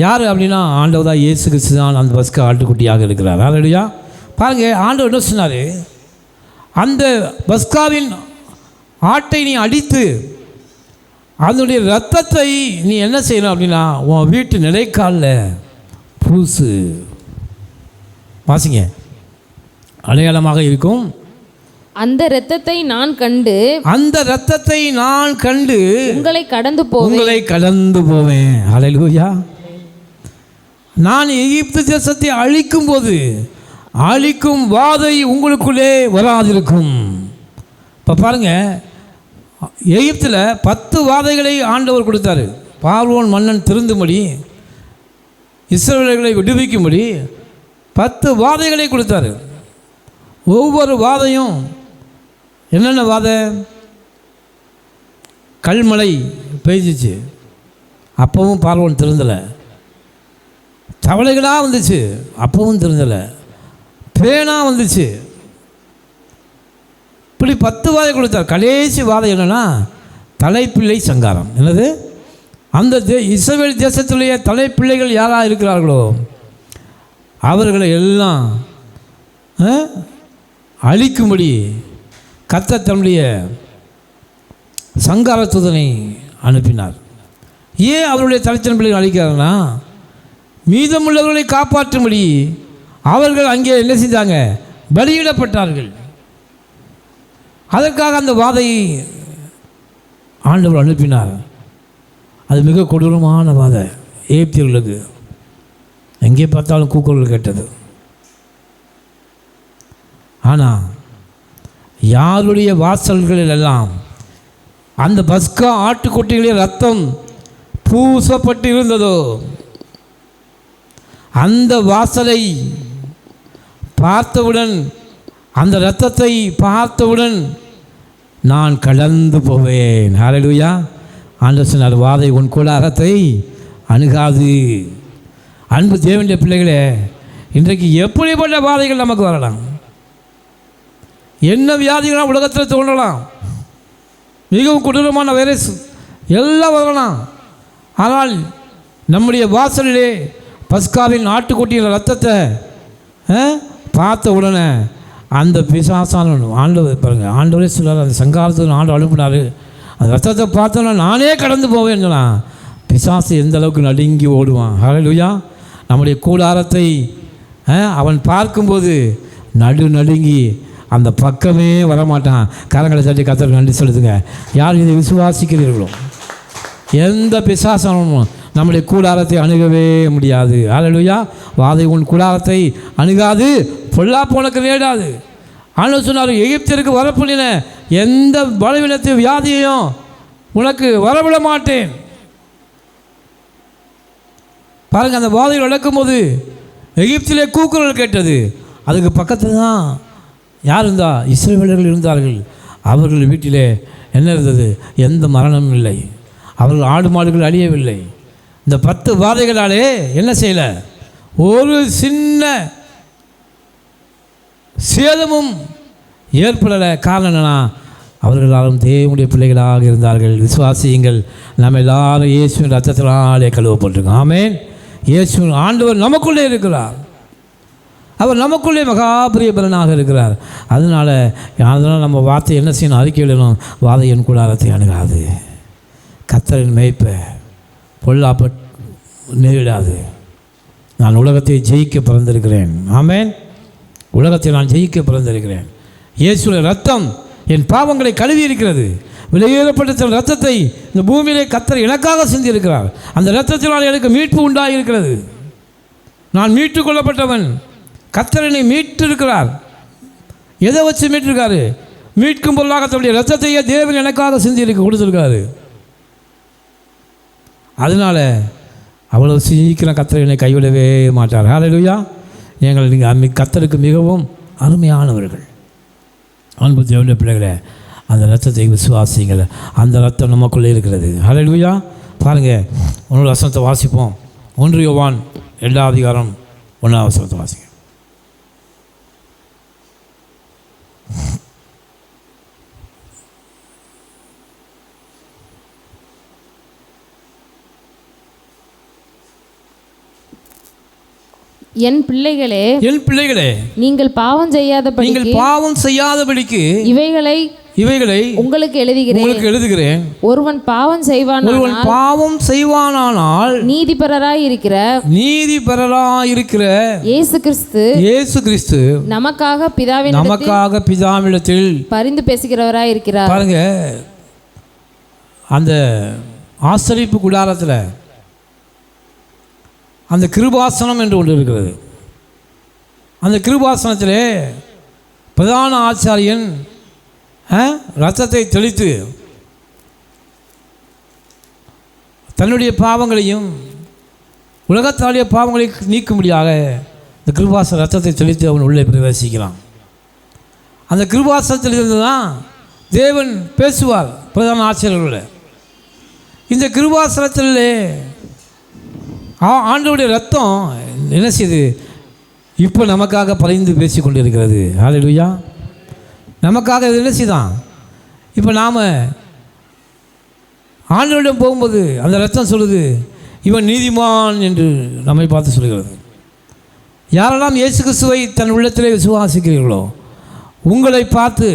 யார் அப்படின்னா ஆண்டவர் தான். இயேசு கிறிஸ்து தான் அந்த பஸ்கா ஆட்டுக்குட்டியாக இருக்கிறார். ஹல்லேலூயா. பாருங்கள், ஆண்டவர் என்ன சொன்னார்? அந்த பஸ்காவின் ஆட்டை நீ அடித்து அதனுடைய இரத்தத்தை நீ என்ன செய்யணும் அப்படின்னா உன் வீட்டு நிலைக்காலில் பூசு. வாசிங்க. அடையாளமாக இருக்கும். அந்த இரத்தத்தை நான் கண்டு உங்களை கடந்து போவேன். ஹல்லேலூயா. நான் எகிப்து தேசத்தை அழிக்கும் போது அழிக்கும் வாதை உங்களுக்குள்ளே வராதிருக்கும். இப்போ பாருங்கள், எகிப்தில் 10 வாதைகளை ஆண்டவர் கொடுத்தாரு. பார்வோன் மன்னன் திருந்தும்படி, இஸ்ரவேலர்களை விடுவிக்கும்படி 10 வாதைகளை கொடுத்தாரு. ஒவ்வொரு வாதையும் என்னென்ன வாதை? கல்மழை பெய்ஞ்சிச்சு, அப்பவும் பார்வோன் திருந்தலை. தவளைகளாக வந்துச்சு, அப்பவும் திருந்தலை. பேனாக வந்துச்சு. இப்படி 10 வாதை கொடுத்தார். கடைசி வாதை என்னென்னா தலைப்பிள்ளை சங்காரம். என்னது? அந்த இஸ்ரவேல் தேசத்துடைய தலைப்பிள்ளைகள் யாராக இருக்கிறார்களோ அவர்களை எல்லாம் அழிக்கும்படி கர்த்தர் தன்னுடைய சங்கார தூதனை அனுப்பினார். ஏன் அவருடைய தலைச்சன் பிள்ளைகள் அழிக்கிறார்னா மீதமுள்ளவர்களை காப்பாற்றும்படி அவர்கள் அங்கே என்ன செஞ்சாங்க? பலியிடப்பட்டார்கள். அதற்காக அந்த வாதையை ஆண்டவர் அனுப்பினார். அது மிக கொடூரமான வாதை. எகிப்தியர்களுக்கு எங்கே பார்த்தாலும் கூக்குரல் கேட்டது. ஆனால் யாருடைய வாசல்களில் எல்லாம் அந்த பஸ்கா ஆட்டுக்குட்டிகளின் ரத்தம் பூசப்பட்டு இருந்ததோ அந்த வாசலை பார்த்தவுடன், அந்த இரத்தத்தை பார்த்தவுடன் நான் கடந்து போவேன். ஹல்லேலூயா. ஆண்டவர் சொன்னார், வாதை உன் கூடாரத்தை அணுகாது. அன்பு தேவனுடைய பிள்ளைகளே, இன்றைக்கு எப்படிப்பட்ட வாதைகள் நமக்கு வரலாம், என்ன வியாதிகளாம் உலகத்தில் தோன்றலாம், மிகவும் கொடூரமான வைரஸ் எல்லாம் வரலாம். ஆனால் நம்முடைய வாசலிலே பஸ்காவின் ஆட்டுக்குட்டியின் ரத்தத்தை பார்த்த உடனே அந்த பிசாசான ஆண்டவர் பாருங்கள், ஆண்டவரே சொல்லார், அந்த சங்காரத்துக்கு ஆண்டு அனுப்பினார். அந்த ரத்தத்தை பார்த்தோன்னா நானே கடந்து போவேன்னு சொன்னான். பிசாசு எந்த அளவுக்கு நடுங்கி ஓடுவான். ஹல்லேலூயா. நம்முடைய கூடாரத்தை அவன் பார்க்கும்போது நடுங்கி அந்த பக்கமே வரமாட்டான். கரங்களை தட்டி கர்த்தருக்கு நன்றி செலுத்துங்க. யார் இதை விசுவாசிக்கிறீர்களோ எந்த பிசாசனும் நம்முடைய கூடாரத்தை அணுகவே முடியாது. ஹல்லேலூயா. வாதை உன் கூடாரத்தை அணுகாது, பொல்லாப்பு உனக்கு நேடாது. ஆண்டவர் சொன்னார், எகிப்திற்கு வரப்பண்ணின எந்த பலவீனத்தை வியாதியையும் உனக்கு வரவிட மாட்டேன். பாருங்கள், அந்த வாதையில் நடக்கும்போது எகிப்திலே கூக்குரல் கேட்டது. அதுக்கு பக்கத்தில் தான் யார் இருந்தா? இஸ்ரவேலர்கள் இருந்தார்கள். அவர்கள் வீட்டிலே என்ன இருந்தது? எந்த மரணமும் இல்லை. அவர்கள் ஆடு மாடுகள் அழியவில்லை. இந்த 10 வாதைகளாலே என்ன செய்யலை? ஒரு சின்ன சேதமும் ஏற்படலை. காரணம் என்னன்னா, அவர்களாலும் தேவனுடைய பிள்ளைகளாக இருந்தார்கள். விசுவாசியுங்கள், நம்ம எல்லாரும் இயேசுவின் ரத்தத்தினாலே கழுவப்பட்டிருக்கோம். ஆமென். இயேசுவின் ஆண்டவர் நமக்குள்ளே இருக்கிறார். அவர் நமக்குள்ளே மகாபிரிய பலனாக இருக்கிறார். அதனால் நம்ம வார்த்தை என்ன செய்யணும்? அறிக்கை எழுதணும். வாதையின் கூடாரத்தை அணுகாது, கர்த்தரின் மேய்ப்ப பொல்லாப்பு நேரிடாது. நான் உலகத்தை ஜெயிக்க பிறந்திருக்கிறேன். ஆமென். உலகத்தை நான் ஜெயிக்க பிறந்திருக்கிறேன். இயேசுவின் ரத்தம் என் பாவங்களை கழுவி இருக்கிறது. விலையேறப்பட்ட ரத்தத்தை இந்த பூமியிலே கர்த்தர் எனக்காக சிந்தியிருக்கிறார். அந்த இரத்தத்தினால் எனக்கு மீட்பு உண்டாகியிருக்கிறது. நான் மீட்டு கொள்ளப்பட்டவன். கர்த்தர் என்னை மீட்டிருக்கிறார். எதை வச்சு மீட்டிருக்காரு? மீட்கும் பொருளாக தன்னுடைய ரத்தத்தையே தேவன் எனக்காக சிந்தியிருக்க கொடுத்துருக்காரு. அதனால் அவ்வளோ சீக்கிரம் கர்த்தர் என்னை கைவிடவே மாட்டார். ஹல்லேலூயா. நீங்கள் கர்த்தருக்கு மிகவும் அருமையானவர்கள். அன்பு தேவனுடைய பிள்ளைகளே, அந்த ரத்தத்தை விசுவாசிங்கள். அந்த ரத்தம் நமக்குள்ளே இருக்கிறது. ஹல்லேலூயா. பாருங்கள், இன்னொரு வசனத்தை வாசிப்போம். 1 யோவான் 2ஆம் அதிகாரம் 1ஆம் வசனத்தை வாசிங்க. என் பிள்ளைகளே, நீங்கள் பாவம் செய்யாதபடிக்கு இவைகளை உங்களுக்கு எழுதுகிறேன். ஒருவன் பாவம் செய்வானானால் நீதிபரராய் இருக்கிற இயேசு கிறிஸ்து நமக்காக பிதாவினிடத்தில் பரிந்து பேசுகிறவராய் இருக்கிறார். பாருங்க, அந்த ஆசரிப்பு கூடாரத்தில் அந்த கிருபாசனம் என்று ஒன்று இருக்கிறது. அந்த கிருபாசனத்திலே பிரதான ஆச்சாரியன் இரத்தத்தை தெளித்து தன்னுடைய பாவங்களையும் உலகத்தாலிய பாவங்களை நீக்கும்படியாக இந்த கிருபாசன இரத்தத்தை தெளித்து அவன் உள்ளே பிரவேசிக்கிறான். அந்த கிருபாசனத்தில் இருந்து தான் தேவன் பேசுவார் பிரதான ஆச்சாரியர்களோட. இந்த கிருபாசனத்திலே ஆண்டவருடைய ரத்தம் என்ன செய்யுது? இப்போ நமக்காக பரிந்து பேசி கொண்டு இருக்கிறது. ஹல்லேலூயா. நமக்காக இது என்ன செய்தான்? இப்போ நாம் ஆண்டவரிடம் போகும்போது அந்த ரத்தம் சொல்லுது, இவன் நீதிமான் என்று நம்மை பார்த்து சொல்கிறது. யாரெல்லாம் இயேசு கிறிஸ்துவை தன் உள்ளத்திலே விசுவாசிக்கிறீர்களோ உங்களை பார்த்து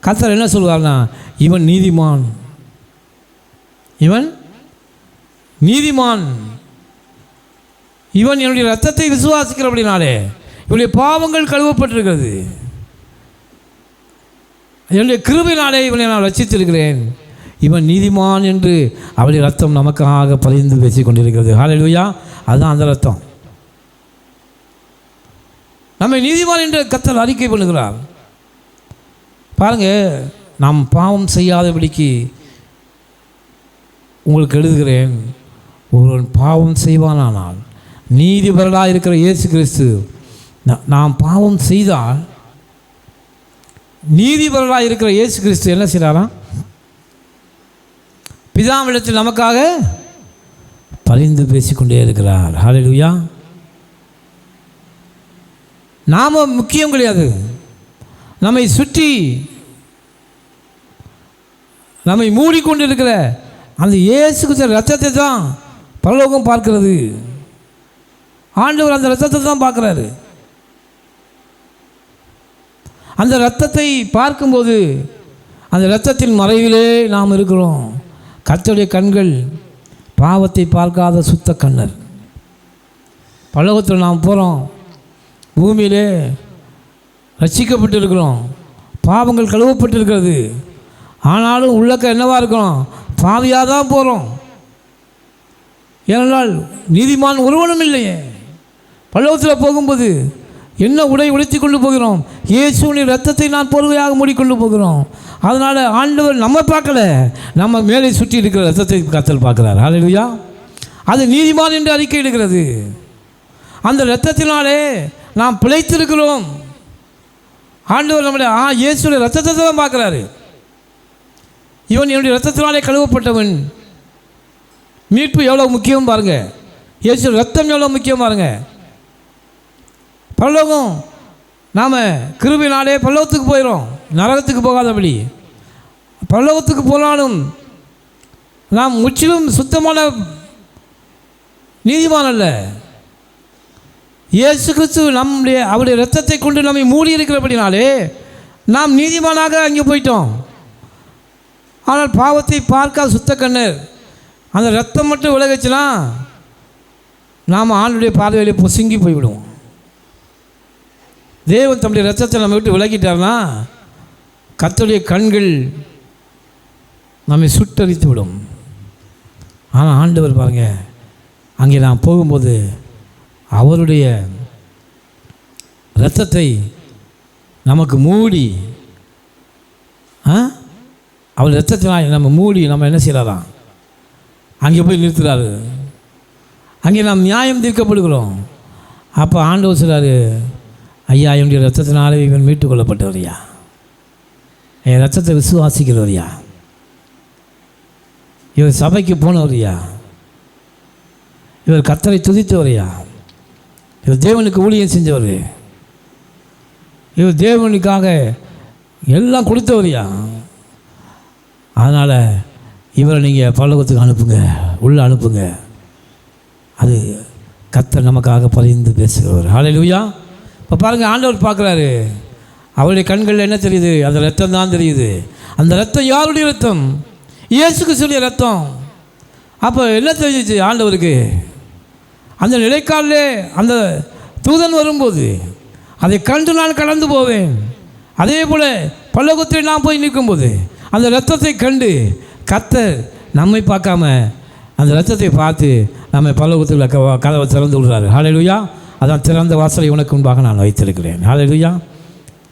கர்த்தர் என்ன சொல்வார்னா, இவன் நீதிமான், இவன் நீதிமான், இவன் என்னுடைய ரத்தத்தை விசுவாசிக்கிறபடினாலே இவனுடைய பாவங்கள் கழுவப்பட்டிருக்கிறது, என்னுடைய கிருபையினாலே இவனை நான் ரட்சித்திருக்கிறேன், இவன் நீதிமான் என்று அவளுடைய ரத்தம் நமக்காக பரிந்து பேசிக் கொண்டிருக்கிறது. ஹல்லேலூயா. அதுதான் அந்த ரத்தம். நம்மை நீதிமான் என்று கர்த்தர் அறிக்கை பண்ணுகிறார். பாருங்கள், நாம் பாவம் செய்யாதபடிக்கு உங்களுக்கு எழுதுகிறேன். ஒருவன் பாவம் செய்வானானால் நீதிபரராக இருக்கிற இயேசு கிறிஸ்து, நாம் பாவம் செய்தால் நீதிபரராக இருக்கிற இயேசு கிறிஸ்து என்ன செய்கிறாராம்? பிதாவிடத்தில் நமக்காக பரிந்து பேசிக்கொண்டே இருக்கிறார். ஹல்லேலூயா. நாம் முக்கியம் கிடையாது. நம்மை சுற்றி நம்மை மூடிக்கொண்டு இருக்கிற அந்த இயேசு கிறிஸ்து ரத்தத்தை தான் பரலோகம் பார்க்கிறது. ஆண்டவர் அந்த இரத்தத்தை தான் பார்க்குறாரு. அந்த இரத்தத்தை பார்க்கும்போது அந்த இரத்தத்தின் மறைவிலே நாம் இருக்கிறோம். கர்த்தருடைய கண்கள் பாவத்தை பார்க்காத சுத்த கண்ணர். பரலோகத்தில் நாம் போகிறோம், பூமியிலே ரட்சிக்கப்பட்டு இருக்கிறோம், பாவங்கள் கழுவப்பட்டு இருக்கிறது. ஆனாலும் உள்ளக்க என்னவாக இருக்கிறோம்? பாவியாக தான் போகிறோம். ஏனென்றால் நீதிமான் ஒருவனும் இல்லையே. பரலோகத்தில் போகும்போது என்ன உடை உடுத்தி கொண்டு போகிறோம்? இயேசுவின் இரத்தத்தை நான் பொறுமையாக மூடிக்கொண்டு போகிறோம். அதனால் ஆண்டவர் நம்ம பார்க்கல, நம்ம மேலே சுற்றி இருக்கிற இரத்தத்தை கர்த்தர் பார்க்குறார். ஹல்லேலூயா. அது நீதிமான் என்று அறிக்கை எடுக்கிறது. அந்த இரத்தத்தினாலே நாம் பிழைத்திருக்கிறோம். ஆண்டவர் நம்முடைய இயேசுடைய இரத்தத்தை தான் பார்க்குறாரு. இவன் என்னுடைய இரத்தத்தினாலே கழுவப்பட்டவன். மீட்பு எவ்வளோ முக்கியம் பாருங்கள். இயேசு ரத்தம் எவ்வளோ முக்கியம் பாருங்கள். பரலோகம் நாம் கிருபையினாலே பரலோகத்துக்கு போயிடும், நரகத்துக்கு போகாதபடி. பரலோகத்துக்கு போனாலும் நாம் முற்றிலும் சுத்தமான நீதிமான் அல்ல. இயேசு கிறிஸ்து அவருடைய இரத்தத்தை கொண்டு நம்மை மூடி இருக்கிறபடினாலே நாம் நீதிமானாக அங்கே போயிட்டோம். ஆனால் பாவத்தை பார்க்காத சுத்த கண்ணர். அந்த ரத்தம் மட்டும் விலகிச்சுன்னா நாம் ஆண்டுடைய பார்வையிலே பொசுங்கி போய்விடுவோம். தேவன் தம்முடைய ரத்தத்தை நம்ம விட்டு விலகிட்டார்னா கர்த்தருடைய கண்கள் நம்மை சுட்டரித்து விடும். ஆனால் ஆண்டவர் பாருங்கள், அங்கே நான் போகும்போது அவருடைய இரத்தத்தை நமக்கு மூடி, அவர் இரத்தத்தினால் நம்ம மூடி நம்ம என்ன செய்யலாம்? அங்கே போய் நிறுத்துகிறாரு. அங்கே நாம் நியாயம் தீர்க்கப்படுகிறோம். அப்போ ஆண்டவர் சொல்கிறாரு, ஐயா என்னுடைய ரத்தத்தினாலே இவன் மீட்டு கொள்ளப்பட்டவரையா, என் ரத்தத்தை விசுவாசிக்கிறவரையா, இவர் சபைக்கு போனவரையா, இவர் கர்த்தரை துதித்தவரையா, இவர் தேவனுக்கு ஊழியம் செஞ்சவர், இவர் தேவனுக்காக எல்லாம் கொடுத்தவரையா. அதனால் இவரை நீங்கள் பரலோகத்துக்கு அனுப்புங்க, உள்ளே அனுப்புங்க. அது கர்த்தர் நமக்காக பரிந்து பேசுகிறவர். ஹல்லேலூயா. இப்போ பாருங்கள், ஆண்டவர் பார்க்குறாரு. அவருடைய கண்களில் என்ன தெரியுது? அந்த ரத்தம் தான் தெரியுது. அந்த ரத்தம் யாருடைய ரத்தம்? இயேசு கிறிஸ்துவின் ரத்தம். அப்போ என்ன தெரிஞ்சிச்சு ஆண்டவருக்கு? அந்த நிலைக்காலிலே அந்த தூதன் வரும்போது அதை கண்டு நான் கடந்து போவேன். அதே போல் பரலோகத்தில் நான் போய் நிற்கும்போது அந்த இரத்தத்தை கண்டு கர்த்தர் நம்மை பார்க்காம அந்த இரத்தத்தை பார்த்து நம்மை பரலோகத்தில் கதவை திறந்து விடுறாரு. ஹல்லேலூயா. அதான் திறந்த வாசலை உனக்கு முன்பாக நான் வைத்திருக்கிறேன். ஹல்லேலூயா.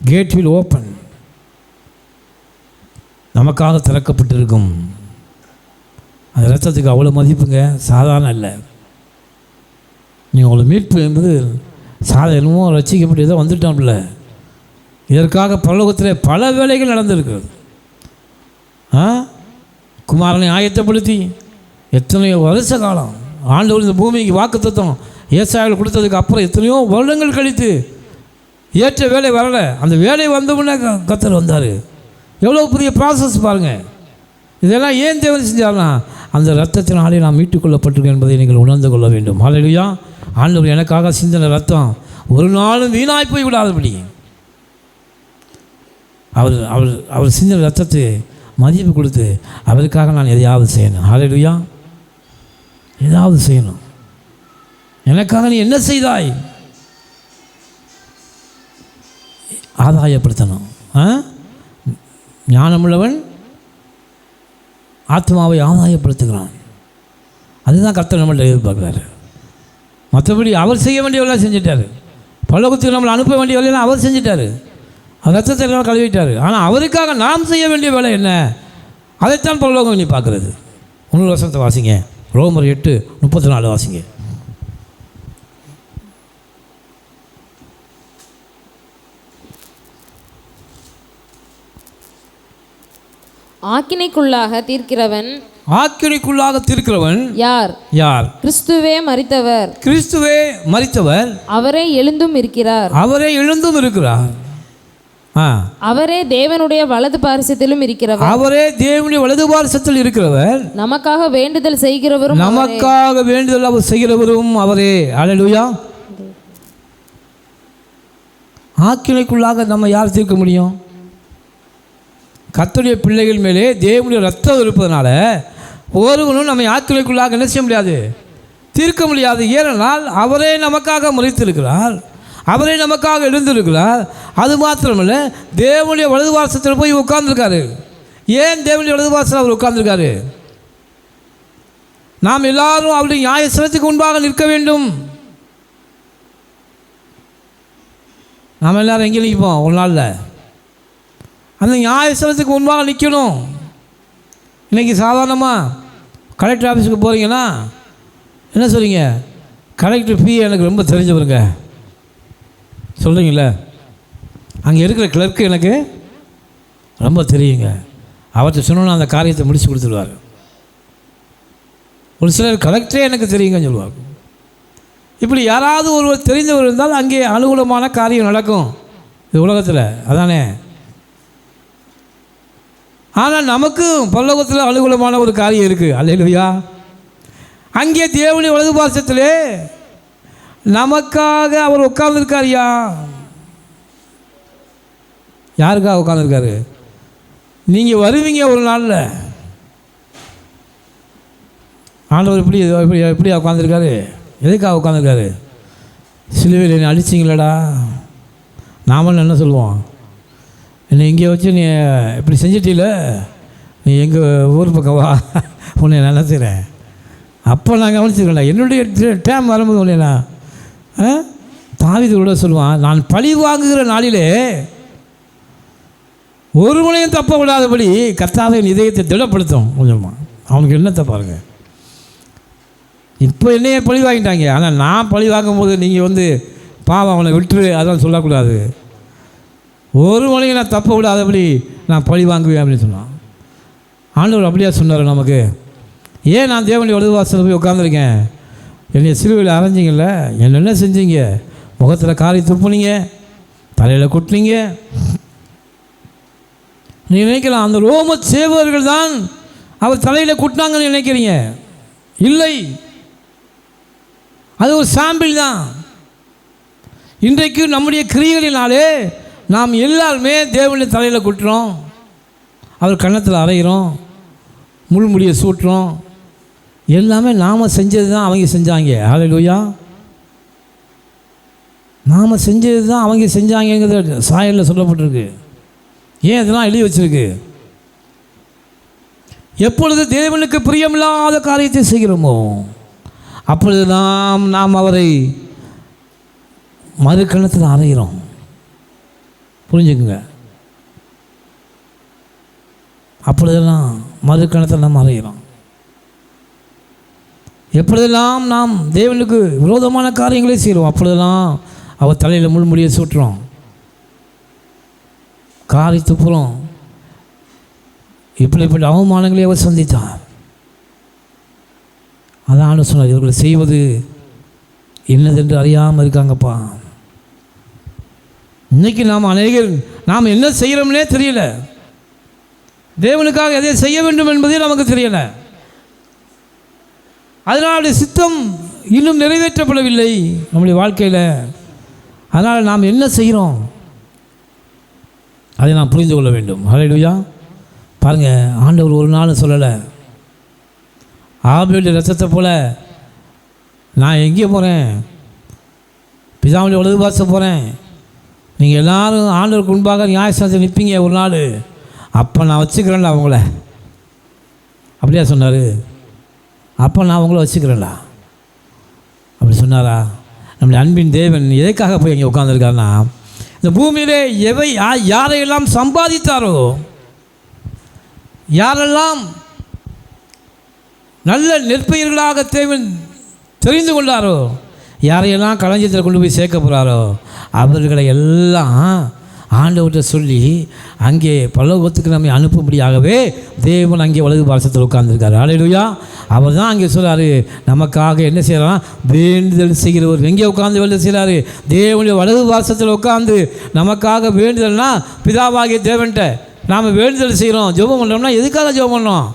Gate will open. நமக்காக திறக்கப்பட்டிருக்கும் அந்த இரத்தத்துக்கு அவ்வளோ மதிப்புங்க, சாதாரண இல்லை. நீங்கள் உங்களை மீட்பு என்பது சாதாரணமோ ரசிக்கப்பட்டு வந்துட்டோம்ல. இதற்காக பரலோகத்தில் பல வேலைகள் நடந்திருக்கிறது. குமாரனை ஆயத்தப்படுத்தி எத்தனையோ வருஷ காலம் ஆண்டவர் இந்த பூமிக்கு வாக்குத்தத்தம் ஏசாயாவில் கொடுத்ததுக்கு அப்புறம் எத்தனையோ வருடங்கள் கழித்து ஏற்ற வேலை வரலை. அந்த வேலை வந்தவுடனே கர்த்தர் வந்தார். எவ்வளோ பெரிய ப்ராசஸ் பாருங்கள். இதெல்லாம் ஏன் தேவன் செஞ்சார்னா அந்த இரத்தத்தினாலே நாம் மீட்டுக்கொள்ளப்பட்டிருக்கோம் என்பதை நீங்கள் உணர்ந்து கொள்ள வேண்டும். ஹல்லேலூயா. ஆண்டவர் எனக்காக சிந்தின ரத்தம் ஒரு நாளும் வீணாய் போய் விடாதபடி அவர் அவர் அவர் சிந்தின ரத்தத்தை மதிப்பு கொடுத்து அவருக்காக நான் எதையாவது செய்யணும். ஹல்லேலூயா. ஏதாவது செய்யணும். எனக்காக நீ என்ன செய்தாய்? ஆதாயப்படுத்தணும். ஞானமுள்ளவன் ஆத்மாவை ஆதாயப்படுத்துகிறான். அதுதான் கர்த்தர் நம்மள்ட்ட எதிர்பார்க்குறாரு. மற்றபடி அவர் செய்ய வேண்டிய வேலை செஞ்சிட்டார். பரலோகத்துக்கு நம்மளை அனுப்ப வேண்டிய வேலையெல்லாம் அவர் செஞ்சிட்டார். அவர் ரத்தத்தை எல்லாம் கழுவிட்டார். ஆனால் அவருக்காக நாம் செய்ய வேண்டிய வேலை என்ன? அதைத்தான் பரலோகம் நீ பார்க்குறது. 3 வருஷத்தை வாசிங்க. ரோமர் 8:34 வாசிங்க. ஆக்கினைக்குள்ளாக தீர்க்கிறவன் யார்? யார்? கிறிஸ்துவே மரித்தவர். கிறிஸ்துவே மரித்தவர். அவரே எழுந்தும் இருக்கிறார். அவரே தேவனுடைய வலது பாரிசத்திலும் இருக்கிறவர். அவரே தேவனுடைய வலது பாரிசத்தில் இருக்கிறவர். நமக்காக வேண்டுதல் செய்கிறவரும் நமக்காக வேண்டுதல் அவர் செய்கிறவரும் அவரே. அல்லேலூயா. ஆக்கினைக்குள்ளாக நம்ம யார் தீர்க்க முடியும்? கர்த்தருடைய பிள்ளைகள் மேலே தேவனுடைய ரத்தம் இருப்பதனால ஒருவனும் நம்ம ஆக்கினைக்குள்ளாக என்ன செய்ய முடியாது, தீர்க்க முடியாது. ஏனென்றால் அவரே நமக்காக மரித்திருக்கிறார், அவரே நமக்காக எழுந்திருக்கிறார். அது மாத்திரமல்ல, தேவனுடைய வலது பாரிசத்தில் போய் உட்கார்ந்துருக்காரு. ஏன் தேவனுடைய வலது பாரிசத்தில் அவர் உட்கார்ந்துருக்காரு? நாம் எல்லாரும் அவருடைய நியாயஸ்தலத்துக்கு முன்பாக நிற்க வேண்டும். நாம் எல்லாரும் எங்கே நிற்போம்? ஒரு நாளில் அந்த நியாயஸ்தலத்துக்கு முன்பாக நிற்கணும். இன்றைக்கி சாதாரணமாக கலெக்டர் ஆஃபீஸுக்கு போகிறீங்கன்னா என்ன சொல்கிறீங்க? கலெக்டர் பி எனக்கு ரொம்ப தெரிஞ்சவருங்க சொல்கிறீங்களே. அங்கே இருக்கிற கிளர்க்கு எனக்கு ரொம்ப தெரியுங்க, அவர்கிட்ட சொன்னோன்னா அந்த காரியத்தை முடித்து கொடுத்துருவார். ஒரு சிலர் கலெக்டரே எனக்கு தெரியுங்கன்னு சொல்லுவாங்க. இப்படி யாராவது ஒருவர் தெரிந்தவர் இருந்தால் அங்கே அனுகூலமான காரியம் நடக்கும் இது உலகத்தில், அதானே. ஆனால் நமக்கும் பரலோகத்தில் அனுகூலமான ஒரு காரியம் இருக்குது. அல்லேலூயா. அங்கே தேவனுடைய வலது பாரிசத்திலே நமக்காக அவர் உட்கார்ந்துருக்காரியா? யாருக்காக உட்கார்ந்துருக்காரு? நீங்கள் வருவீங்க ஒரு நாளில். ஆண்டவர் இப்படி எப்படியா உட்காந்துருக்காரு? எதுக்காக உட்காந்துருக்காரு? சிலுவையில் என்னை அடிச்சிங்களடா. நாமளும் என்ன சொல்லுவோம்? என்னை இங்கே வச்சு நீ இப்படி செஞ்சிட்டில, நீ எங்கள் ஊர் பக்கம் வா, உன்னை நான் என்ன செய்கிறேன். அப்போ நான் கவனிச்சுக்கல, என்னுடைய டேம் வரும்போது உன்னை தாவீது கூட சொல்லுவான், நான் பழி வாங்குகிற நாளிலே ஒரு முனையும் தப்ப விடாதபடி கர்த்தாவே என் இதயத்தை திடப்படுத்தும். கொஞ்சமா அவனுக்கு என்னத்தை பாருங்க. இப்போ என்னையே பழி வாங்கிட்டாங்க, ஆனால் நான் பழி வாங்கும்போது நீங்கள் பாவம் அவனை விட்டுரு அதெல்லாம் சொல்லக்கூடாது. ஒரு முனையும் நான் தப்ப விடாதபடி நான் பழி வாங்குவேன் அப்படின்னு சொன்னான். ஆண்டவர் அப்படியா சொன்னார் நமக்கு. ஏன் நான் தேவனுடைய வலது வாசலில் போய் உட்காந்துருக்கேன்? என்னை சிலுவையில் அரைஞ்சிங்கல்ல, என்ன செஞ்சீங்க? முகத்தில் காரி துப்புனீங்க, தலையில் குட்டினீங்க. நீங்கள் நினைக்கலாம் அந்த ரோம சேவர்கள் தான் அவர் தலையில் குட்டினாங்கன்னு நினைக்கிறீங்க. இல்லை, அது ஒரு சாம்பிள் தான். இன்றைக்கு நம்முடைய கிரியைகளினாலே நாம் எல்லாருமே தேவனுடைய தலையில் குட்டுறோம், அவர் கன்னத்தில் அரைகிறோம், முள்முடியை சூட்டுறோம். எல்லாமே நாம் செஞ்சது தான் அவங்க செஞ்சாங்க. ஹல்லேலூயா. நாம் செஞ்சது தான் அவங்க செஞ்சாங்கிறது சாயலில் சொல்லப்பட்டிருக்கு. ஏன் இதெல்லாம் எழுதி வச்சிருக்கு? எப்பொழுது தேவனுக்கு பிரியமில்லாத காரியத்தை செய்கிறோமோ அப்பொழுது நாம் அவரை மறு கணத்தில் அறைகிறோம். புரிஞ்சுக்குங்க. அப்பொழுதெல்லாம் மறு கணத்தில் நாம் அறைகிறோம். எப்பொழுதெல்லாம் நாம் தேவனுக்கு விரோதமான காரியங்களை செய்கிறோம் அப்பொழுதெல்லாம் அவர் தலையில் முள்முடியை சூட்டுறோம், காரி துப்புறோம். இப்படிப்பட்ட அவமானங்களை அவர் சந்தித்தார். அதான் சொன்னார், இவர்கள் செய்வது என்னதென்று அறியாமல் இருக்காங்கப்பா. இன்றைக்கி நாம் என்ன செய்கிறோம்னே தெரியல. தேவனுக்காக எதை செய்ய வேண்டும் என்பதே நமக்கு தெரியலை. அதனால் அவருடைய சித்தம் இன்னும் நிறைவேற்றப்படவில்லை நம்முடைய வாழ்க்கையில். அதனால் நாம் என்ன செய்கிறோம் அதை நாம் புரிந்து கொள்ள வேண்டும். ஹல்லேலூயா. பாருங்கள், ஆண்டவர் ஒரு நாள் சொல்லலை, ஆபேலுடைய ரத்தத்தை போல் நான் எங்கே போகிறேன், பிதாவுடைய வலது பாரிசம் போகிறேன், நீங்கள் எல்லோரும் ஆண்டவருக்கு முன்பாக நியாயஸ்தானத்தில் நிற்பீங்க ஒரு நாள், அப்போ நான் வச்சுக்கிறேன்ல அவங்கள. அப்படியா சொன்னார்? அப்போ நான் அவங்கள வச்சுக்கிறேன்டா அப்படி சொன்னாரா? நம்முடைய அன்பின் தேவன் எதற்காக போய் இங்கே உட்காந்துருக்காருன்னா, இந்த பூமியிலே யாரையெல்லாம் சம்பாதித்தாரோ, யாரெல்லாம் நல்ல நெற்பயிர்களாக தேவன் தெரிந்து கொண்டாரோ, யாரையெல்லாம் களஞ்சியத்தில் கொண்டு போய் சேர்க்க போகிறாரோ அவர்களை எல்லாம் ஆண்டவர்கிட்ட சொல்லி அங்கே பரலோகத்துக்கு நம்மை அனுப்பும்படியாகவே தேவன் அங்கே வலது பாரசத்தில் உட்கார்ந்துருக்காரு. ஹல்லேலூயா. அவர் தான் அங்கே சொல்கிறாரு, நமக்காக என்ன செய்கிறாரா, வேண்டுதல் செய்கிறவர். எங்கே உட்கார்ந்து வேண்டுதல் செய்கிறாரு? தேவனுடைய வலது பாரசத்தில் உட்கார்ந்து நமக்காக வேண்டுதல்னா பிதாவாகிய தேவன்கிட்ட நாம் வேண்டுதல் செய்கிறோம். ஜெபம் பண்ணுறோம்னா எதுக்காக ஜெபம் பண்ணோம்?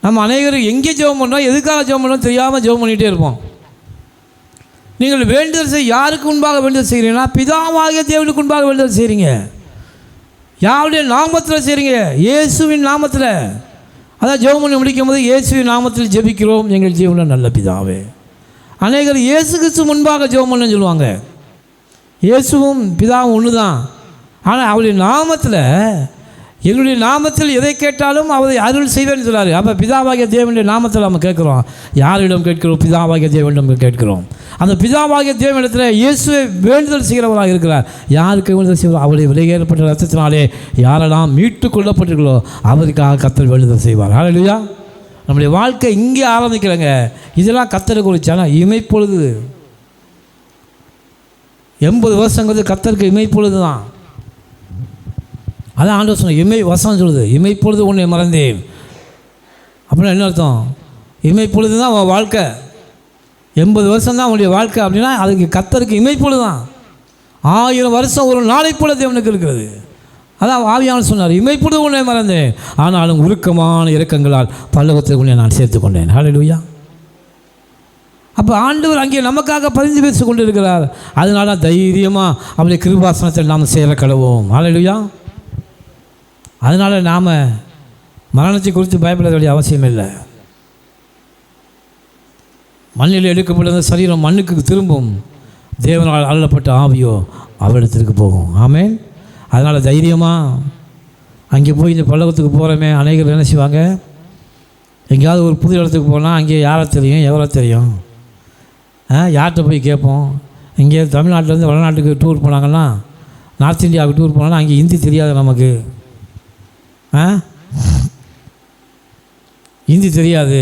நம்ம அனைவரும் எங்கே ஜெபம் பண்ணுறோம், எதுக்காக ஜெபம் பண்ணுறோம் தெரியாமல் ஜெபம் பண்ணிகிட்டே இருப்போம். நீங்கள் வேண்டுதல் செய்ய யாருக்கு முன்பாக வேண்டுதல் செய்கிறீங்கன்னா பிதாவாகிய தேவனுக்கு முன்பாக வேண்டுதல் செய்கிறீங்க. யாருடைய நாமத்தில் செய்கிறீங்க? இயேசுவின் நாமத்தில். அதான் ஜெபம் பண்ணி முடிக்கும் போது இயேசுவின் நாமத்தில் ஜெபிக்கிறோம் எங்கள் ஜீவனில் நல்ல பிதாவே. அநேகர் இயேசு கிறிஸ்து முன்பாக ஜெபம் பண்ணு சொல்லுவாங்க. இயேசுவும் பிதாவும் ஒன்று தான். ஆனால் அவருடைய நாமத்தில், என்னுடைய நாமத்தில் எதை கேட்டாலும் அவரை அருள் செய்வேன்னு சொல்கிறார். அப்போ பிதாவாகிய தேவனுடைய நாமத்தில் நம்ம கேட்குறோம். யாரிடம் கேட்கிறோம்? பிதாவாகிய தேவனிடம் கேட்கிறோம். அந்த பிதாவாகிய தேவனிடத்தில் இயேசுவை வேண்டுதல் செய்கிறவராக இருக்கிறார். யாருக்கு வேண்டுதல் செய்வார்? அவருடைய விலையேறப்பட்ட ரத்தத்தினாலே யாரெல்லாம் மீட்டு கொள்ளப்பட்டிருக்கிறோ அவருக்காக கர்த்தர் வேண்டுதல் செய்வார். ஹல்லேலூயா. நம்முடைய வாழ்க்கை இங்கே ஆரம்பிக்கிறேங்க. இதெல்லாம் கர்த்தரை குறித்தானா இமைப்பொழுது. 80 வருஷங்கிறது கர்த்தருக்கு இமைப்பொழுது தான். அதான் ஆண்டவர் சொன்ன இமை வசனம் சொல்லுது, இமைப்பொழுது உன்னை மறந்தேன். அப்படின்னா என்ன அர்த்தம்? இமைப்பொழுது தான் உன் வாழ்க்கை. 80 வருஷம் தான் உன்னுடைய வாழ்க்கை. அப்படின்னா அதுக்கு கர்த்தருக்கு இமைப்பொழுது தான். 1000 வருஷம் ஒரு நாளை போல தேவனுக்கு இருக்கிறது. அதான் ஆவியானவர் சொன்னார், இமைப்பொழுது உன்னை மறந்தேன், ஆனாலும் உருக்கமான இரக்கங்களால் பரலோகத்தில் உன்னை நான் சேர்த்து கொண்டேன். ஹல்லேலூயா. அப்போ ஆண்டவர் அங்கே நமக்காக பரிந்து பேசி கொண்டு இருக்கிறார். அதனால தைரியமாக அவருடைய கிருபாசனத்தில் நாம் சேர கடவோம். ஹல்லேலூயா. அதனால் நாம் மரணத்தை குறித்து பயப்பட வேண்டிய அவசியம் இல்லை. மண்ணில் எடுக்கப்பட்ட சரீரம் மண்ணுக்கு திரும்பும், தேவனால் அருளப்பட்ட ஆவியோ அவரிடத்திற்கு போகும். ஆமென். அதனால் தைரியமாக அங்கே போய் இந்த பல்லவத்துக்கு போகிறோமே. அநேகர் என்ன செய்வாங்க, எங்கேயாவது ஒரு புது இடத்துக்கு போனால் அங்கே யாரை தெரியும், எவ்வளோ தெரியும், யார்கிட்ட போய் கேட்போம். இங்கே தமிழ்நாட்டிலேருந்து வடநாட்டுக்கு டூர் போனாங்கன்னா, நார்த் இந்தியாவுக்கு டூர் போனாங்கன்னா அங்கே ஹிந்தி தெரியாது நமக்கு. ஹிந்தி தெரியாது.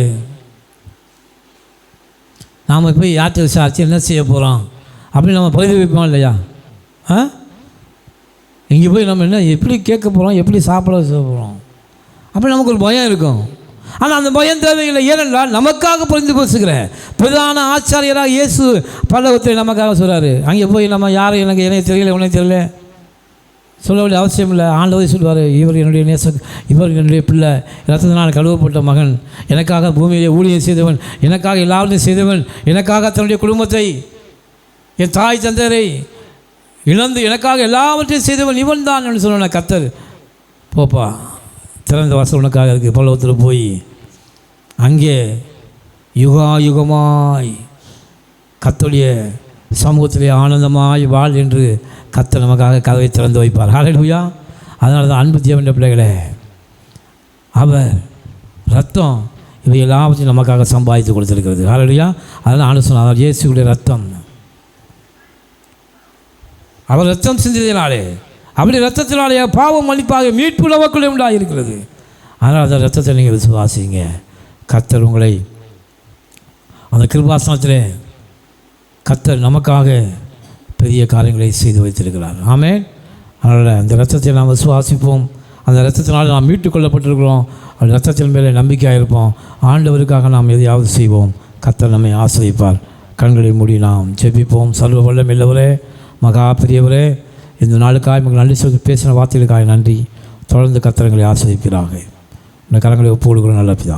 நாம் போய் யார்கிட்ட விசாரித்து என்ன செய்ய போகிறோம் அப்படின்னு நம்ம பகிர்ந்து வைப்போம் இல்லையா? இங்கே போய் நம்ம என்ன எப்படி கேட்க போகிறோம், எப்படி சாப்பிட போகிறோம் அப்படி நமக்கு ஒரு பயம் இருக்கும். ஆனால் அந்த பயம் தேவையில்லை. ஏனென்றால் நமக்காக புரிந்து பேசுகிறேன் பிரதான ஆச்சாரியராக இயேசு பரலோகத்தில் நமக்காக சொல்கிறாரு. அங்கே போய் நம்ம யாரும் எனக்கு தெரியல, உனக்கு தெரியல சொல்ல வேண்டிய அவசியம் இல்லை. ஆண்டவரே சொல்வார், இவர் என்னுடைய இவர் என்னுடைய பிள்ளை, ரத்தத்தினால் கழுவப்பட்ட மகன், எனக்காக பூமியிலே ஊழியம் செய்தவன், எனக்காக எல்லாவற்றையும் செய்தவன், எனக்காக தன்னுடைய குடும்பத்தை, என் தாய் தந்தையரை இழந்து எனக்காக எல்லாவற்றையும் செய்தவன் இவன் தான் என்று சொன்ன கர்த்தர். போப்பா, திறந்த வாசல் உனக்காக இருக்குது. பரலோகத்தில் போய் அங்கே யுகாயுகமாய் கர்த்தருடைய சமூகத்திலே ஆனந்தமாய் வாழ் என்று கர்த்தர் நமக்காக கதவை திறந்து வைப்பார். ஹல்லேலூயா. அதனால தான் அன்பு தேவனுடைய பிள்ளைகளே, அவர் ரத்தம் இவை எல்லாவற்றையும் நமக்காக சம்பாதித்து கொடுத்துருக்கிறது. ஹல்லேலூயா. அதனால் ஆண்டு சொன்னார், இயேசுடைய ரத்தம், அவர் ரத்தம் சிந்தினாலே, அப்படி ரத்தத்தினாலே பாவம் மன்னிப்பாக மீட்பு நமக்குள்ளே உண்டாகிருக்கிறது. அதனால் அந்த ரத்தத்தை நீங்கள் விசுவாசிங்க. கர்த்தர் உங்களை அந்த கிருபாசனத்திலே கர்த்தர் நமக்காக பெரிய காரியங்களை செய்து வைத்திருக்கிறார். ஆமென். அதனால் அந்த ரத்தத்தை நாம் விசுவாசிப்போம். அந்த ரத்தத்தினால் நாம் மீட்டு கொள்ளப்பட்டிருக்கிறோம். அந்த ரத்தத்தின் மேலே நம்பிக்கையாக இருப்போம். ஆண்டவருக்காக நாம் எதையாவது செய்வோம். கர்த்தர் நம்மை ஆசிரிப்பார். கண்களை மூடி நாம் ஜெபிப்போம். சர்வ வல்லம் இல்லவரே, மகா பெரியவரே, இந்த நாளுக்காக எங்களுக்கு நன்றி சொல்லி பேசின வார்த்தைகளுக்காக நன்றி. தொடர்ந்து கர்த்தர் எங்களை ஆசிரிப்பீராக. இந்த கரங்களை ஒப்பு கொடுக்குற நல்ல பிதா.